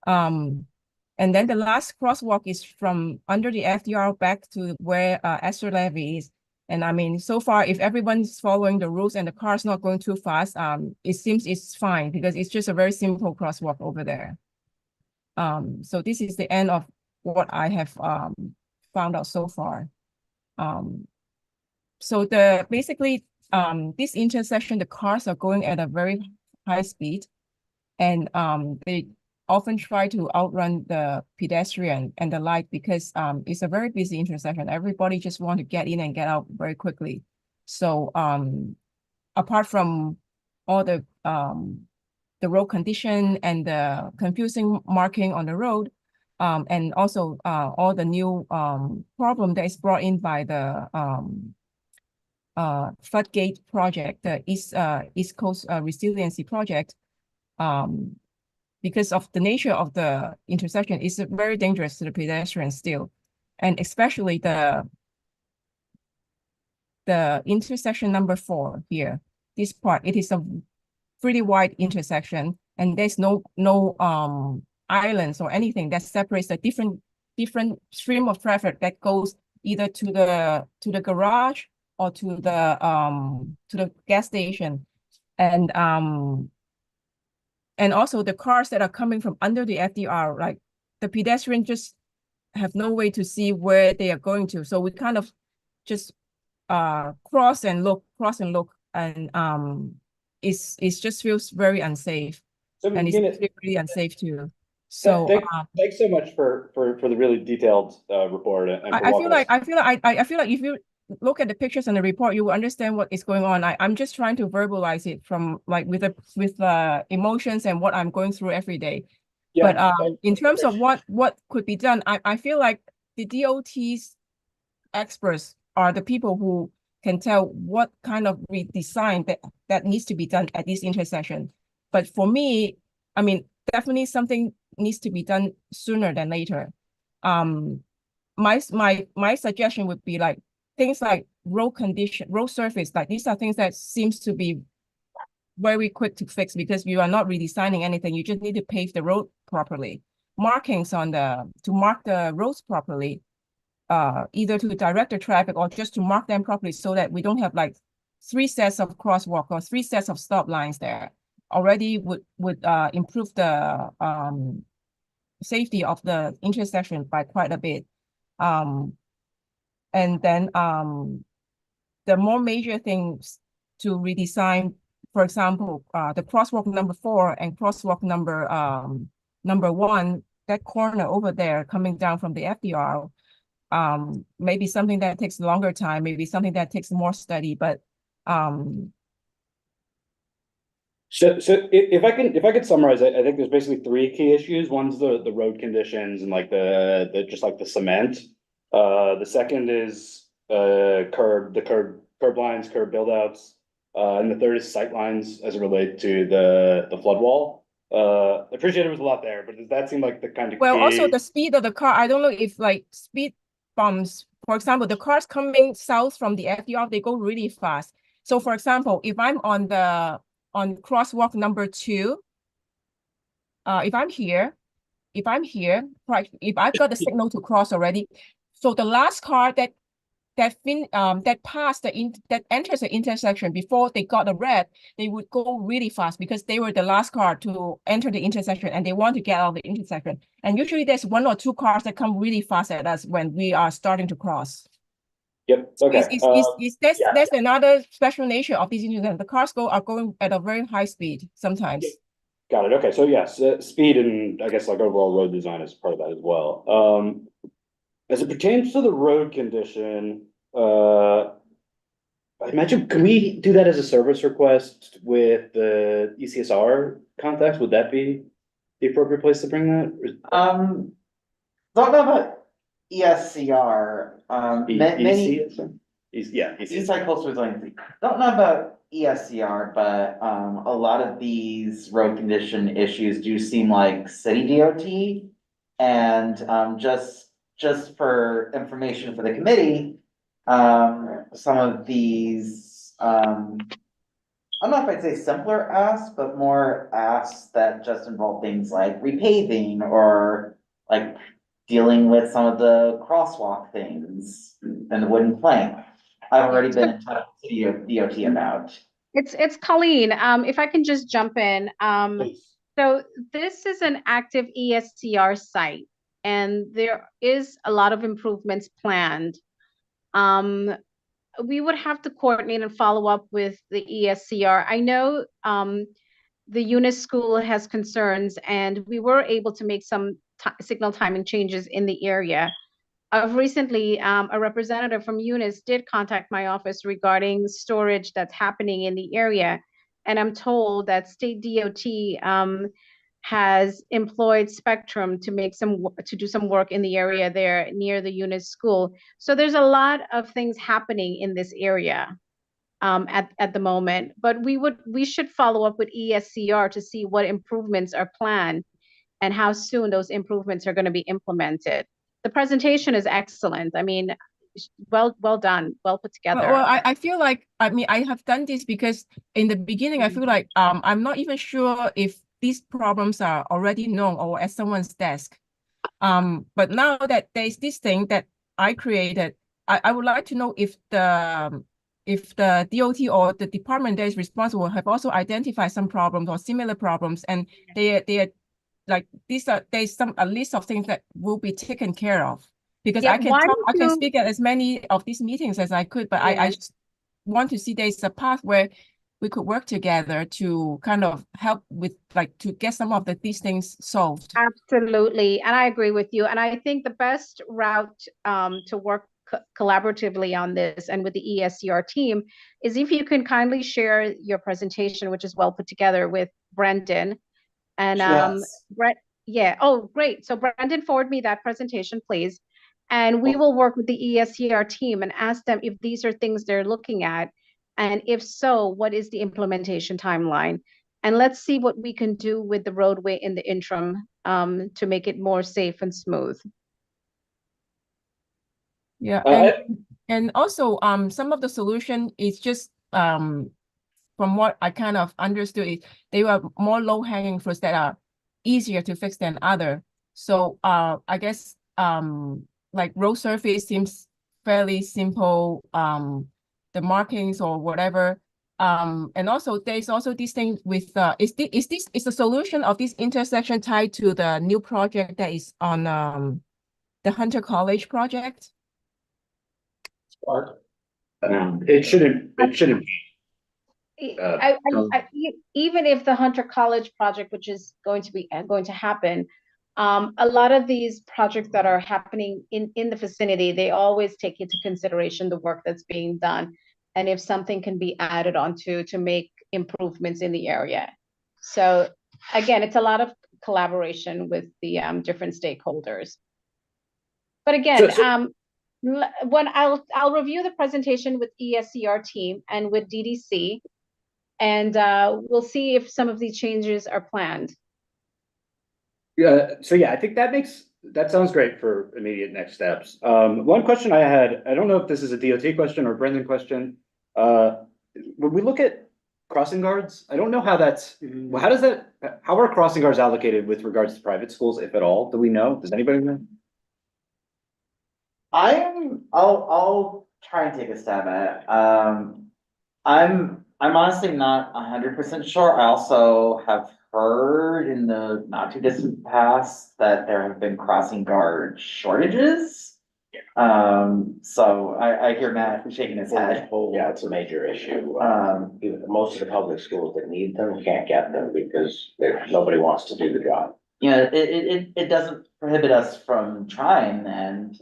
And then the last crosswalk is from under the FDR back to where Esther Levy is. And I mean, so far, if everyone's following the rules and the car's not going too fast, it seems it's fine because it's just a very simple crosswalk over there. So this is the end of what I have found out so far. So basically this intersection, the cars are going at a very high speed, and they often try to outrun the pedestrian and the light because it's a very busy intersection. Everybody just want to get in and get out very quickly. So apart from all the road condition and the confusing marking on the road, and also all the new problem that is brought in by the Floodgate project, the East Coast Resiliency Project, because of the nature of the intersection, is very dangerous to the pedestrians still, and especially the the intersection number 4 here, this part, it is a pretty wide intersection, and there's no islands or anything that separates the different stream of traffic that goes either to the garage or to the gas station. And also the cars that are coming from under the FDR, like the pedestrian just have no way to see where they are going to. So we kind of just cross and look, and it just feels very unsafe. So, And it's Mina, really unsafe too. So thanks so much for the really detailed report. And for I feel walking like us- I feel like if you look at the pictures and the report, you will understand what is going on. I'm just trying to verbalize it from like with emotions and what I'm going through every day. Yeah. But in terms of what could be done, I feel like the DOT's experts are the people who can tell what kind of redesign that needs to be done at this intersection. But for me, I mean, definitely something needs to be done sooner than later. My suggestion would be like things like road condition, road surface, like these are things that seems to be very quick to fix because you are not redesigning anything. You just need to pave the road properly. Markings to mark the roads properly, either to direct the traffic or just to mark them properly so that we don't have like 3 sets of crosswalk or 3 sets of stop lines there. Already would improve the safety of the intersection by quite a bit. And then the more major things to redesign, for example, the crosswalk number 4 and crosswalk number 1, that corner over there coming down from the FDR, maybe something that takes longer time, maybe something that takes more study, but So if I could summarize it, I think there's basically 3 key issues. One's the road conditions and like the just like the cement. The second is curb lines, curb build outs. And the third is sight lines as it relates to the flood wall. I appreciate there was a lot there, but does that seem like the kind of well, key? also the speed of the car. I don't know if like speed bumps, for example, the cars coming south from the FDR, they go really fast. So for example, if I'm on crosswalk number 2, if I'm here, right, if I've got the signal to cross already, so the last car that enters the intersection before they got the red, they would go really fast because they were the last car to enter the intersection and they want to get out of the intersection. And usually there's 1 or 2 cars that come really fast at us when we are starting to cross. Yep. Okay. That's another special nature of these intersection. The cars are going at a very high speed sometimes. Got it. Okay. So yes, speed and I guess like overall road design is part of that as well. As it pertains to the road condition, I imagine, can we do that as a service request with the ECSR context? Would that be the appropriate place to bring that? Don't know about ESCR, East Side Coastal Resiliency. Don't know about ESCR, but a lot of these road condition issues do seem like city DOT. And just for information for the committee, some of these, I don't know if I'd say simpler asks, but more asks that just involve things like repaving or like dealing with some of the crosswalk things and the wooden plank. I've already been in touch with DOT about. It's Colleen. If I can just jump in. So this is an active ESCR site, and there is a lot of improvements planned. We would have to coordinate and follow up with the ESCR. I know the Eunice School has concerns, and we were able to make some signal timing changes in the area. Recently, a representative from Eunice did contact my office regarding storage that's happening in the area. And I'm told that state DOT has employed Spectrum to do some work in the area there near the Eunice School. So there's a lot of things happening in this area at the moment. But we should follow up with ESCR to see what improvements are planned and how soon those improvements are going to be implemented. The presentation is excellent. I mean, well done, well put together. Well, I feel like, I mean, I have done this because in the beginning, I feel like I'm not even sure if these problems are already known or at someone's desk. But now that there's this thing that I created, I would like to know if the DOT or the department that is responsible have also identified some problems or similar problems, and they are like there's a list of things that will be taken care of. Because Yeah, I can why talk, I don't can you- speak at as many of these meetings as I could, but Yeah. I just want to see there's a path where we could work together to kind of help with, like, to get some of these things solved. Absolutely, and I agree with you. And I think the best route to work collaboratively on this and with the ESCR team is if you can kindly share your presentation, which is well put together, with Brendan. And Brett, yeah, oh, great. So Brendan, forward me that presentation, please. And we will work with the ESCR team and ask them if these are things they're looking at. And if so, what is the implementation timeline? And let's see what we can do with the roadway in the interim to make it more safe and smooth. Yeah, and also some of the solution is just from what I kind of understood is they were more low-hanging fruits that are easier to fix than other. So I guess like road surface seems fairly simple, the markings or whatever. And also there's also this thing with is the solution of this intersection tied to the new project that is on the Hunter College project? It shouldn't be. Even if the Hunter College project, which is going to happen, a lot of these projects that are happening in the vicinity, they always take into consideration the work that's being done, and if something can be added onto to make improvements in the area. So again, it's a lot of collaboration with the different stakeholders. But again, when I'll review the presentation with ESCR team and with DDC, and we'll see if some of these changes are planned. Yeah, so yeah, I think that sounds great for immediate next steps. One question I had, I don't know if this is a DOT question or a Brendan question. When we look at crossing guards, I don't know how how are crossing guards allocated with regards to private schools, if at all? Do we know? Does anybody know? I'll try and take a stab at it. I'm honestly not 100% sure. I also have heard in the not too distant past that there have been crossing guard shortages. So I hear Matt shaking his head. Yeah, it's a major issue. Even most of the public schools that need them can't get them because nobody wants to do the job. You know, it doesn't prohibit us from trying, and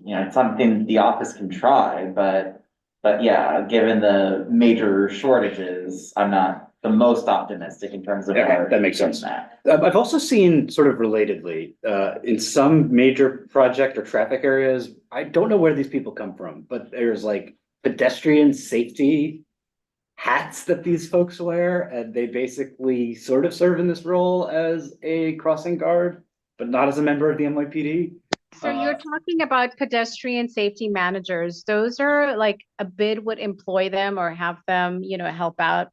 you know, it's something the office can try, but yeah, given the major shortages, I'm not the most optimistic in terms of that makes sense. I've also seen sort of relatedly, in some major project or traffic areas, I don't know where these people come from, but there's like pedestrian safety hats that these folks wear, and they basically sort of serve in this role as a crossing guard, but not as a member of the NYPD. So you're talking about pedestrian safety managers. Those are like a bid would employ them or have them, you know, help out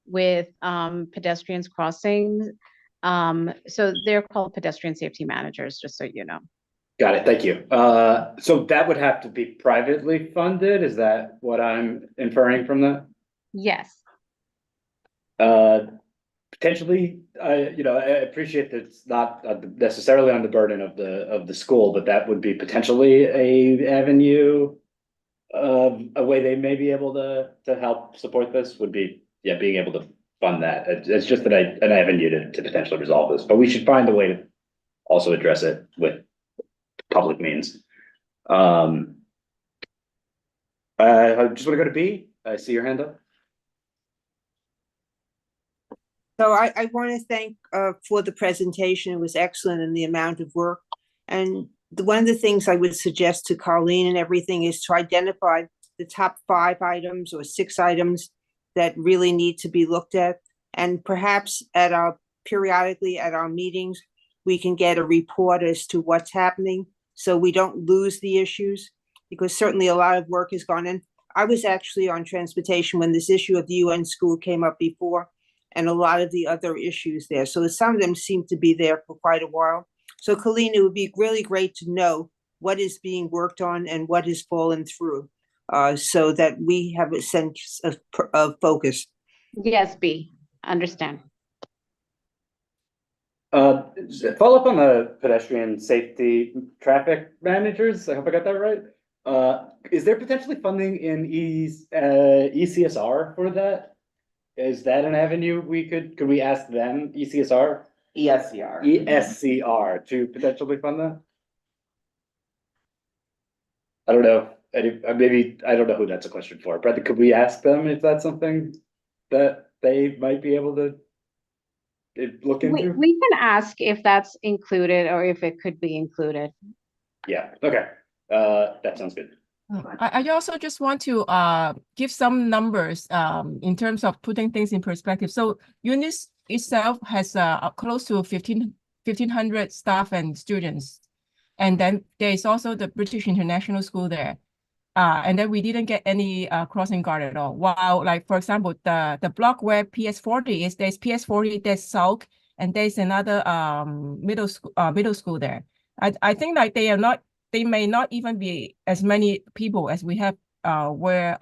with pedestrians crossing. So they're called pedestrian safety managers, just so you know. Got it, thank you. So that would have to be privately funded, is that what I'm inferring from that? Yes. Potentially, you know, I appreciate that it's not necessarily on the burden of the school, but that would be potentially a avenue. A way they may be able to help support this would be, yeah, being able to fund that. It's just that an avenue to potentially resolve this, but we should find a way to also address it with public means. I just want to go to B. I see your hand up. So I want to thank for the presentation. It was excellent in the amount of work. And one of the things I would suggest to Colleen and everything is to identify the top 5 items or 6 items that really need to be looked at. And perhaps periodically at our meetings, we can get a report as to what's happening so we don't lose the issues. because certainly a lot of work has gone in. I was actually on transportation when this issue of the UN school came up before, and a lot of the other issues there. So some of them seem to be there for quite a while. So Colleen, it would be really great to know what is being worked on and what has fallen through, so that we have a sense of focus. Yes, B, understand. Follow up on the pedestrian safety traffic managers. I hope I got that right. Is there potentially funding in ECSR for that? Is that an avenue could we ask them, ECSR? ESCR. ESCR to potentially fund that? I don't know, maybe, I don't know who that's a question for, but could we ask them if that's something that they might be able to look into? We can ask if that's included or if it could be included. Yeah, okay, that sounds good. I also just want to give some numbers in terms of putting things in perspective. So UNIS itself has close to 1,500 staff and students. And then there is also the British International School there. And then we didn't get any crossing guard at all. While, like, for example, the block where PS40 is, there's PS40, there's Salk, and there's another middle school there. I think like they may not even be as many people as we have where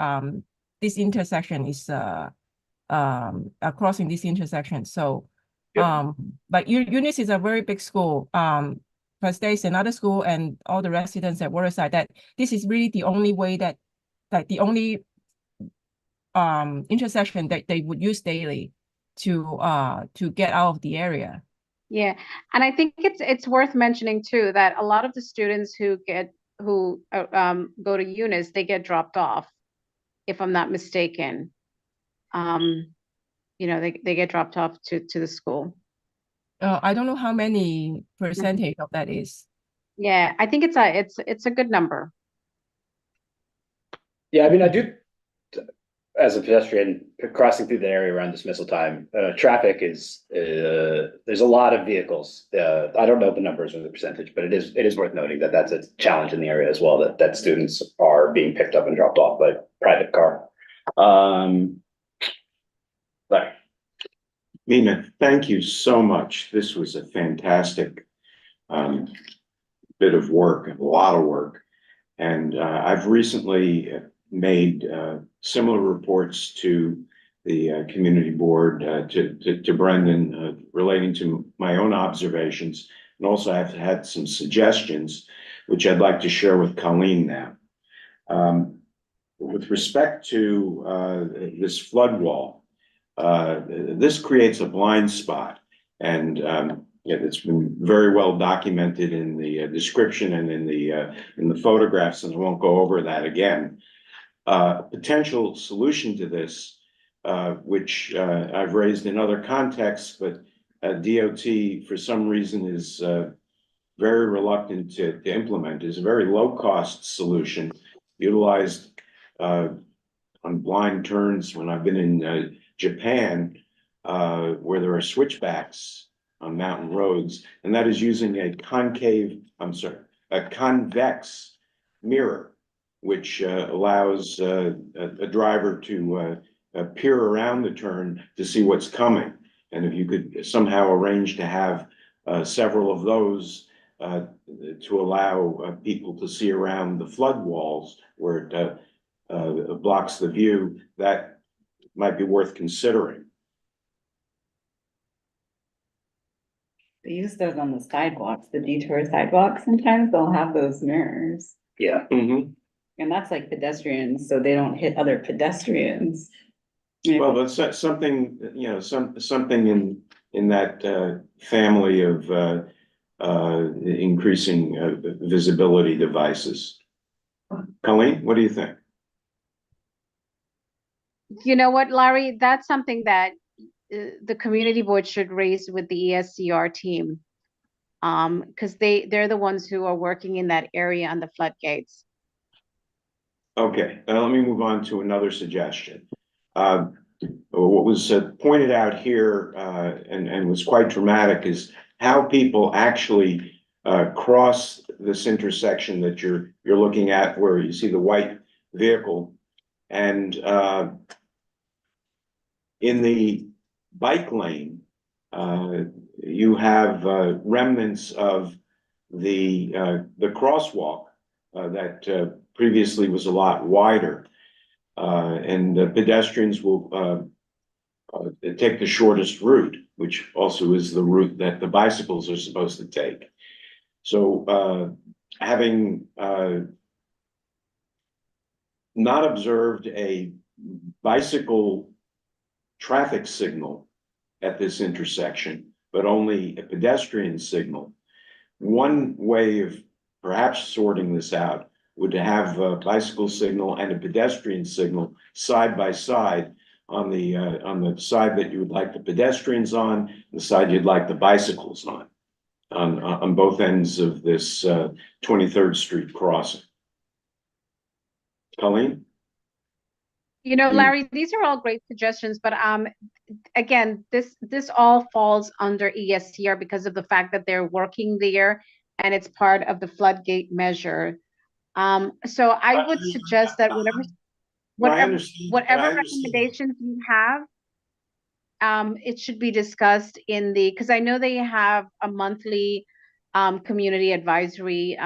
this intersection is crossing this intersection. So like UNIS is a very big school. Because there's another school and all the residents at Waterside, that this is really the only way that the only intersection that they would use daily to get out of the area. Yeah, and I think it's worth mentioning too that a lot of the students who go to UNIS, they get dropped off, if I'm not mistaken. You know, they get dropped off to the school. I don't know how many percentage of that is. Yeah, I think it's a good number. Yeah, I mean, I do, as a pedestrian crossing through the area around dismissal time, traffic is, there's a lot of vehicles. I don't know the numbers or the percentage, but it is worth noting that that's a challenge in the area as well, that students are being picked up and dropped off by private car. Sorry. Mina, thank you so much. This was a fantastic bit of work, a lot of work. And I've recently made similar reports to the community board, to Brendan, relating to my own observations. And also I've had some suggestions, which I'd like to share with Colleen now. With respect to this flood wall, this creates a blind spot, and it's been very well documented in the description and in the photographs, and I won't go over that again. Potential solution to this, which I've raised in other contexts, but DOT for some reason is very reluctant to implement, is a very low-cost solution utilized on blind turns when I've been in Japan, where there are switchbacks on mountain roads, and that is using a convex mirror, which allows a driver to peer around the turn to see what's coming. And if you could somehow arrange to have several of those to allow people to see around the flood walls where it blocks the view, that might be worth considering. They use those on the sidewalks, the detour sidewalks. Sometimes they'll have those mirrors. Yeah. And that's like pedestrians, so they don't hit other pedestrians. Well, that's something, you know, something in that family of increasing visibility devices. Colleen, what do you think? You know what, Larry, that's something that the community board should raise with the ESCR team. Because they're the ones who are working in that area on the floodgates. Okay, let me move on to another suggestion. What was pointed out here and was quite dramatic is how people actually cross this intersection that you're looking at where you see the white vehicle. And, in the bike lane, you have, remnants of the crosswalk, that, previously was a lot wider. And the pedestrians will, take the shortest route, which also is the route that the bicycles are supposed to take. So, having, not observed a bicycle traffic signal at this intersection, but only a pedestrian signal, one way of perhaps sorting this out would have a bicycle signal and a pedestrian signal side by side on the side that you would like the pedestrians on, the side you'd like the bicycles on both ends of this 23rd Street crossing. Colleen? Larry, these are all great suggestions, but again, this all falls under ESCR because of the fact that they're working there and it's part of the floodgate measure. So I would suggest that whatever recommendations you have, it should be discussed because I know they have a monthly community advisory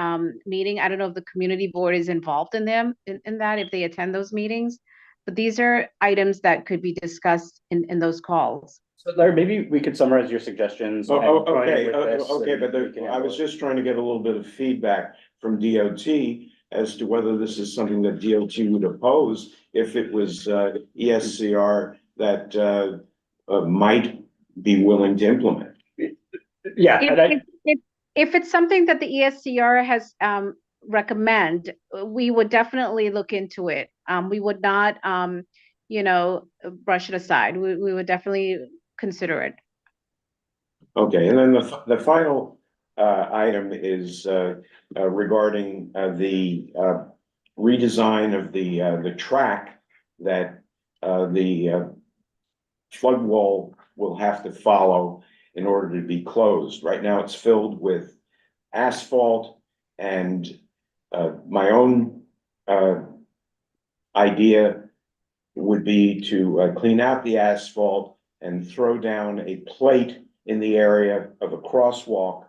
meeting. I don't know if the community board is involved in that, if they attend those meetings. But these are items that could be discussed in those calls. So Larry, maybe we could summarize your suggestions. Okay, but I was just trying to get a little bit of feedback from DOT as to whether this is something that DOT would oppose if it was ESCR that might be willing to implement. Yeah. If it's something that the ESCR has recommend, we would definitely look into it. We would not, brush it aside. We would definitely consider it. Okay, and then the final item is regarding the redesign of the track that the flood wall will have to follow in order to be closed. Right now, it's filled with asphalt, and my own idea would be to clean out the asphalt and throw down a plate in the area of a crosswalk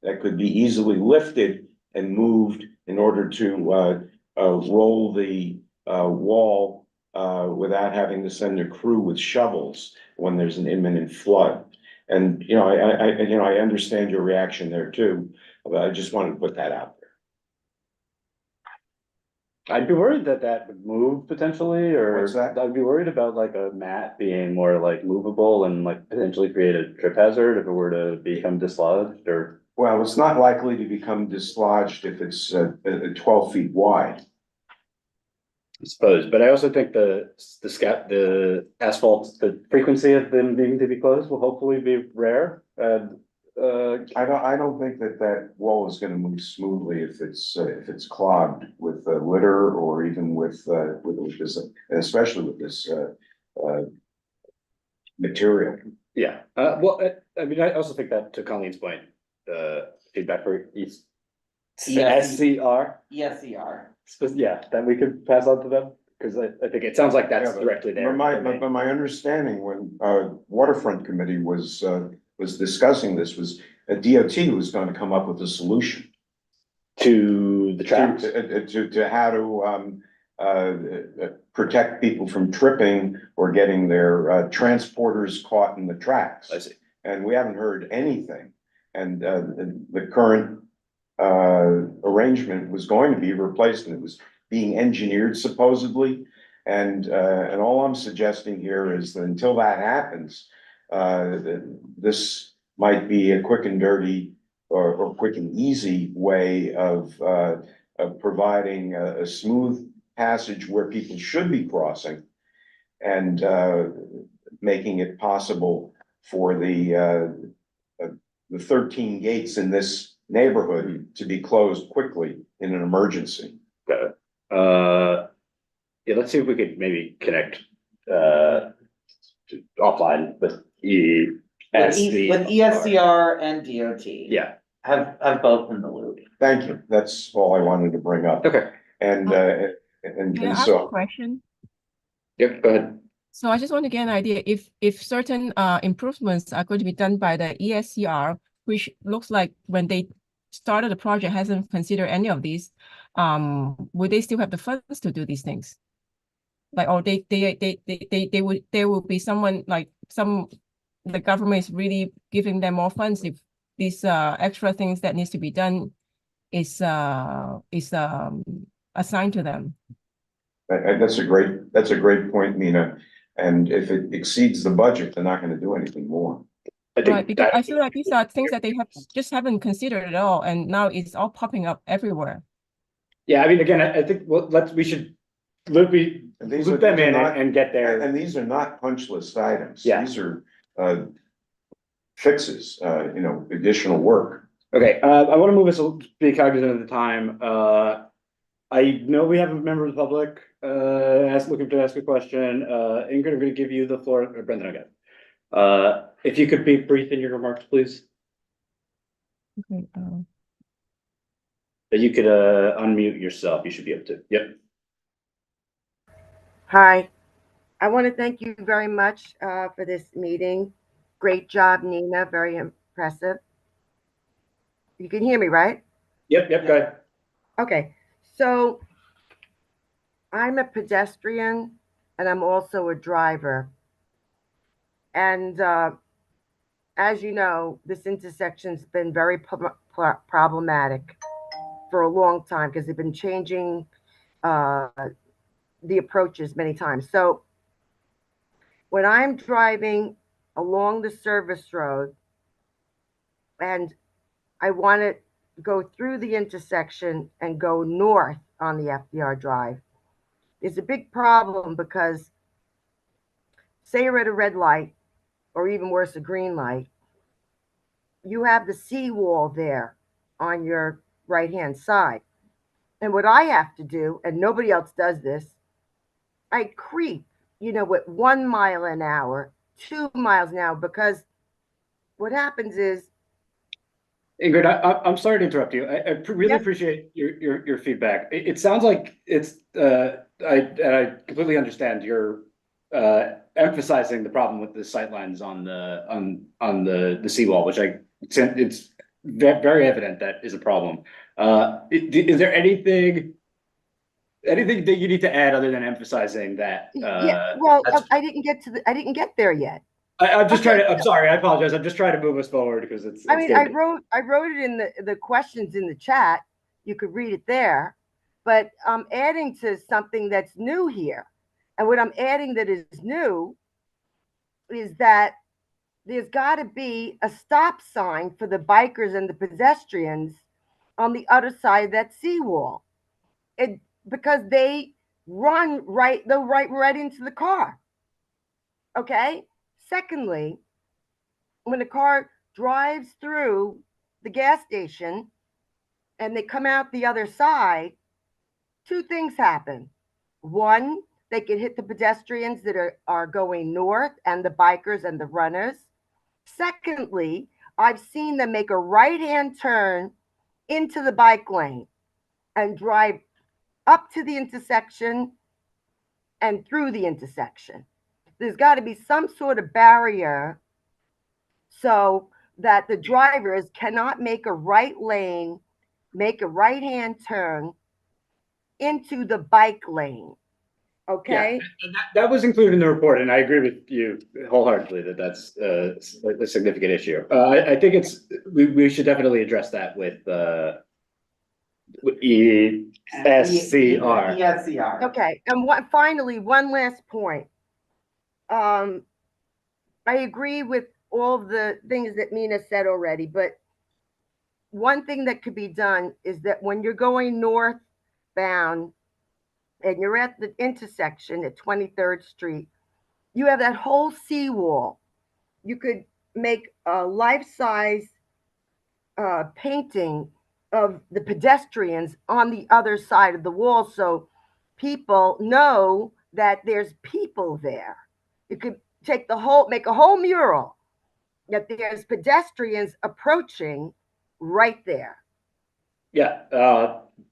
that could be easily lifted and moved in order to roll the wall without having to send a crew with shovels when there's an imminent flood. And, I understand your reaction there too, but I just wanted to put that out there. I'd be worried that would move potentially, or What's that? I'd be worried about like a mat being more like movable and like potentially create a trip hazard if it were to become dislodged or. Well, it's not likely to become dislodged if it's 12 feet wide. I suppose, but I also think the asphalt, the frequency of them needing to be closed will hopefully be rare. I don't think that wall is gonna move smoothly if it's clogged with litter or even with this, especially with this material. Yeah, I also think that, to Colleen's point, feedback for ESCR. ESCR. Yeah, that we could pass on to them, because I think it sounds like that's directly there. But my understanding when waterfront committee was discussing this was DOT was going to come up with a solution to the tracks, to how to protect people from tripping or getting their transporters caught in the tracks. I see. And we haven't heard anything. And the current arrangement was going to be replaced, and it was being engineered supposedly. And all I'm suggesting here is that until that happens, this might be a quick and dirty or quick and easy way of providing a smooth passage where people should be crossing, and making it possible for the 13 gates in this neighborhood to be closed quickly in an emergency. Got it. Yeah, let's see if we could maybe connect offline with With ESCR and DOT. Yeah, have both in the loop. Thank you. That's all I wanted to bring up. Okay. And, May I and ask a so, question? Yep, go ahead. So I just want to get an idea if certain improvements are going to be done by the ESCR, which looks like when they started the project hasn't considered any of these, would they still have the funds to do these things? Like, or there will be someone like the government is really giving them more funds if these extra things that needs to be done is assigned to them. that's a great point, Nina. And if it exceeds the budget, they're not gonna do anything more. Right, because I feel like these are things that they haven't considered at all, and now it's all popping up everywhere. Yeah, I mean, again, I think, well, we should loop them in and get there. And these are not punch list items. Yeah. These are, fixes, additional work. Okay, I want to move us, be cognizant of the time. I know we have a member of the public, looking to ask a question. Ingrid, I'm going to give you the floor, or Brendan again. If you could be brief in your remarks, please. Okay. You could unmute yourself. You should be able to. Yep. Hi, I want to thank you very much for this meeting. Great job, Nina. Very impressive. You can hear me, right? Yep, go ahead. Okay, so I'm a pedestrian and I'm also a driver. And as you know, this intersection's been very problematic for a long time because they've been changing the approaches many times. So when I'm driving along the service road and I want to go through the intersection and go north on the FDR Drive, there's a big problem because say you're at a red light or even worse, a green light, you have the seawall there on your right-hand side. And what I have to do, and nobody else does this, I creep, with 1 mile an hour, 2 miles an hour, because what happens is. Ingrid, I'm sorry to interrupt you. I really appreciate your feedback. It sounds like it's, I completely understand you're emphasizing the problem with the sightlines on the seawall, which it's very evident that is a problem. Is there anything that you need to add other than emphasizing that? Well, I didn't get there yet. I'm just trying to. I'm sorry. I apologize. I'm just trying to move us forward because it's. I mean, I wrote it in the questions in the chat. You could read it there, but I'm adding to something that's new here, and what I'm adding that is new is that there's got to be a stop sign for the bikers and the pedestrians on the other side of that seawall. Because they run they'll right into the car. Okay? Secondly, when the car drives through the gas station and they come out the other side, two things happen. One, they can hit the pedestrians that are going north and the bikers and the runners. Secondly, I've seen them make a right-hand turn into the bike lane and drive up to the intersection and through the intersection. There's got to be some sort of barrier so that the drivers cannot make a right-hand turn into the bike lane. Okay. Yeah, that was included in the report, and I agree with you wholeheartedly that that's a significant issue. I think we should definitely address that with ESCR. ESCR. Okay, and finally, one last point. I agree with all of the things that Nina said already, but one thing that could be done is that when you're going northbound and you're at the intersection at 23rd Street, you have that whole seawall. You could make a life-size painting of the pedestrians on the other side of the wall so people know that there's people there. You could make a whole mural that there's pedestrians approaching right there. Yeah,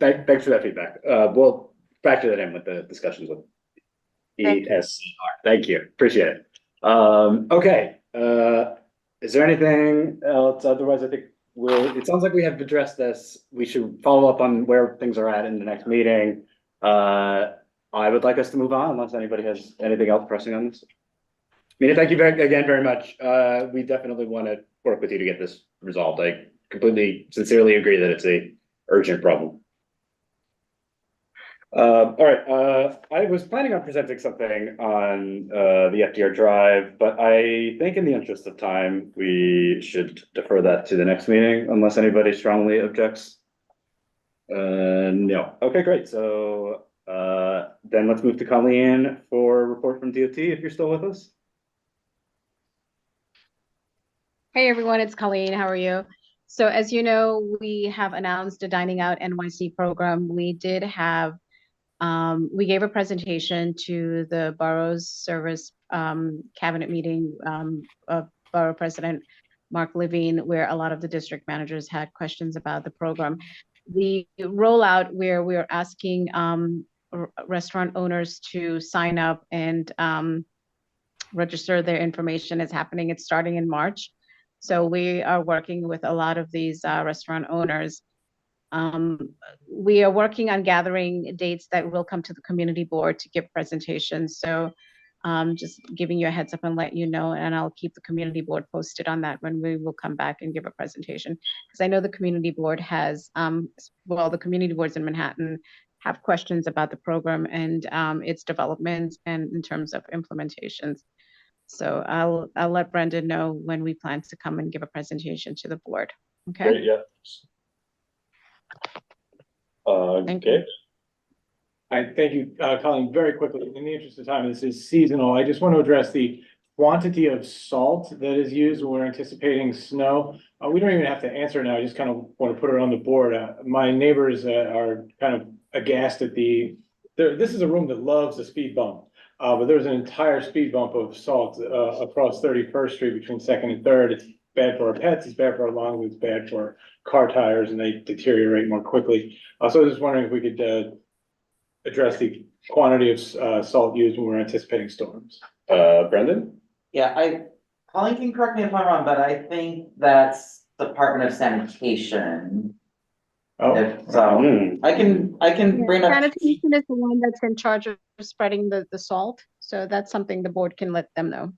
thanks for that feedback. We'll factor that in with the discussions with Thank you. ESCR. Thank you, appreciate it. Okay, is there anything else? Otherwise, I think it sounds like we have addressed this. We should follow up on where things are at in the next meeting. I would like us to move on unless anybody has anything else pressing on this. Mina, thank you very much. We definitely want to work with you to get this resolved. I completely sincerely agree that it's a urgent problem. All right, I was planning on presenting something on the FDR Drive, but I think in the interest of time, we should defer that to the next meeting unless anybody strongly objects. No. Okay, great. So then let's move to Colleen for a report from DOT if you're still with us. Hey everyone, it's Colleen. How are you? So as you know, we have announced a Dining Out NYC program. We did have, we gave a presentation to the borough's service cabinet meeting of Borough President Mark Levine, where a lot of the district managers had questions about the program. The rollout where we're asking restaurant owners to sign up and register their information is happening. It's starting in March. So we are working with a lot of these restaurant owners. We are working on gathering dates that will come to the community board to give presentations. So just giving you a heads up and let you know, and I'll keep the community board posted on that when we will come back and give a presentation. Because I know the community board has, well, the community boards in Manhattan have questions about the program and its development and in terms of implementations. So I'll let Brendan know when we plan to come and give a presentation to the board. Okay. Great, yeah. Thank okay. Thank you, Colleen, very quickly. In the interest of time, this is seasonal. I just want to address the quantity of salt that is used when we're anticipating snow. We don't even have to answer now. I just kind of want to put it on the board. My neighbors are kind of aghast at this is a room that loves a speed bump. But there's an entire speed bump of salt across 31st Street between 2nd and 3rd. It's bad for our pets, it's bad for our lungs, it's bad for car tires, and they deteriorate more quickly. So I was just wondering if we could address the quantity of salt used when we're anticipating storms. Brendan? Yeah, Colleen can correct me if I'm wrong, but I think that's Department of Sanitation. Oh, So I can bring up. Sanitation is the one that's in charge of spreading the salt. So that's something the board can let them know.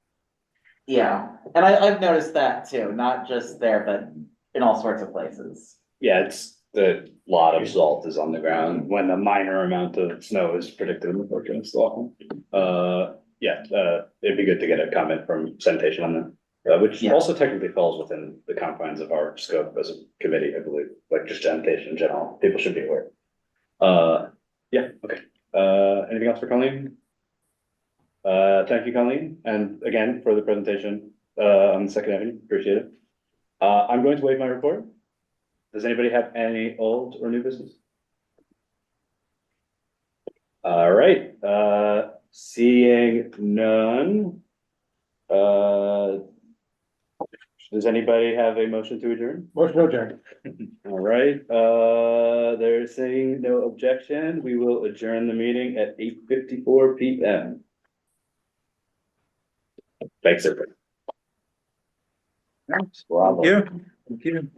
Yeah, and I've noticed that too, not just there, but in all sorts of places. Yeah, it's a lot of salt is on the ground when a minor amount of snow is predicted in the forecast. Yeah, it'd be good to get a comment from sanitation on that, which also technically falls within the confines of our scope as a committee, I believe, like just sanitation in general. People should be aware. Yeah, okay. Anything else for Colleen? Thank you, Colleen, and again for the presentation on the 2nd Avenue. Appreciate it. I'm going to waive my report. Does anybody have any old or new business? All right, seeing none. Does anybody have a motion to adjourn? Motion to adjourn. All right, they're saying no objection. We will adjourn the meeting at 8:54 p.m. Thanks, everybody. Thank you. Thank you.